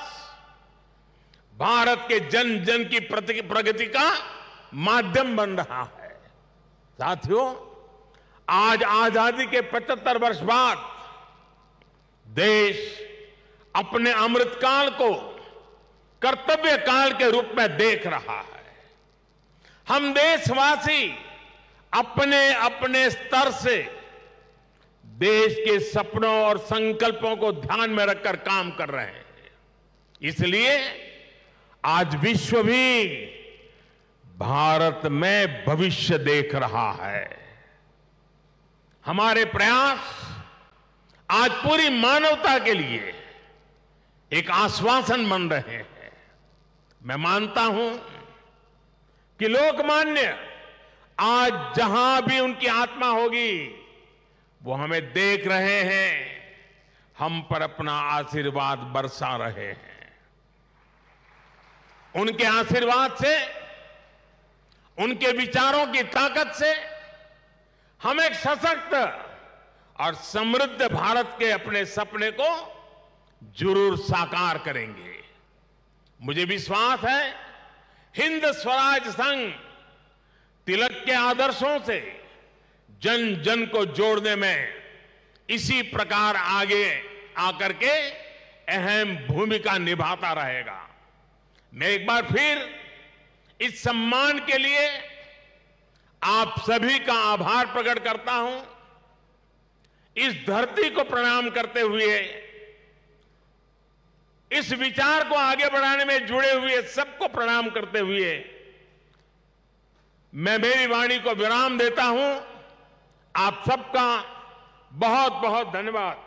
भारत के जन जन की प्रगति का माध्यम बन रहा है। साथियों, आज आजादी के 75 वर्ष बाद देश अपने अमृतकाल को कर्तव्य काल के रूप में देख रहा है। हम देशवासी अपने अपने स्तर से देश के सपनों और संकल्पों को ध्यान में रखकर काम कर रहे हैं। इसलिए आज विश्व भी भारत में भविष्य देख रहा है। हमारे प्रयास आज पूरी मानवता के लिए एक आश्वासन बन रहे हैं। मैं मानता हूं कि लोकमान्य आज जहां भी उनकी आत्मा होगी वो हमें देख रहे हैं, हम पर अपना आशीर्वाद बरसा रहे हैं। उनके आशीर्वाद से, उनके विचारों की ताकत से हम एक सशक्त और समृद्ध भारत के अपने सपने को जरूर साकार करेंगे। मुझे विश्वास है हिंद स्वराज संघ तिलक के आदर्शों से जन जन को जोड़ने में इसी प्रकार आगे आकर के अहम भूमिका निभाता रहेगा। मैं एक बार फिर इस सम्मान के लिए आप सभी का आभार प्रकट करता हूं। इस धरती को प्रणाम करते हुए, इस विचार को आगे बढ़ाने में जुड़े हुए सबको प्रणाम करते हुए मैं मेरी वाणी को विराम देता हूं। आप सबका बहुत बहुत धन्यवाद।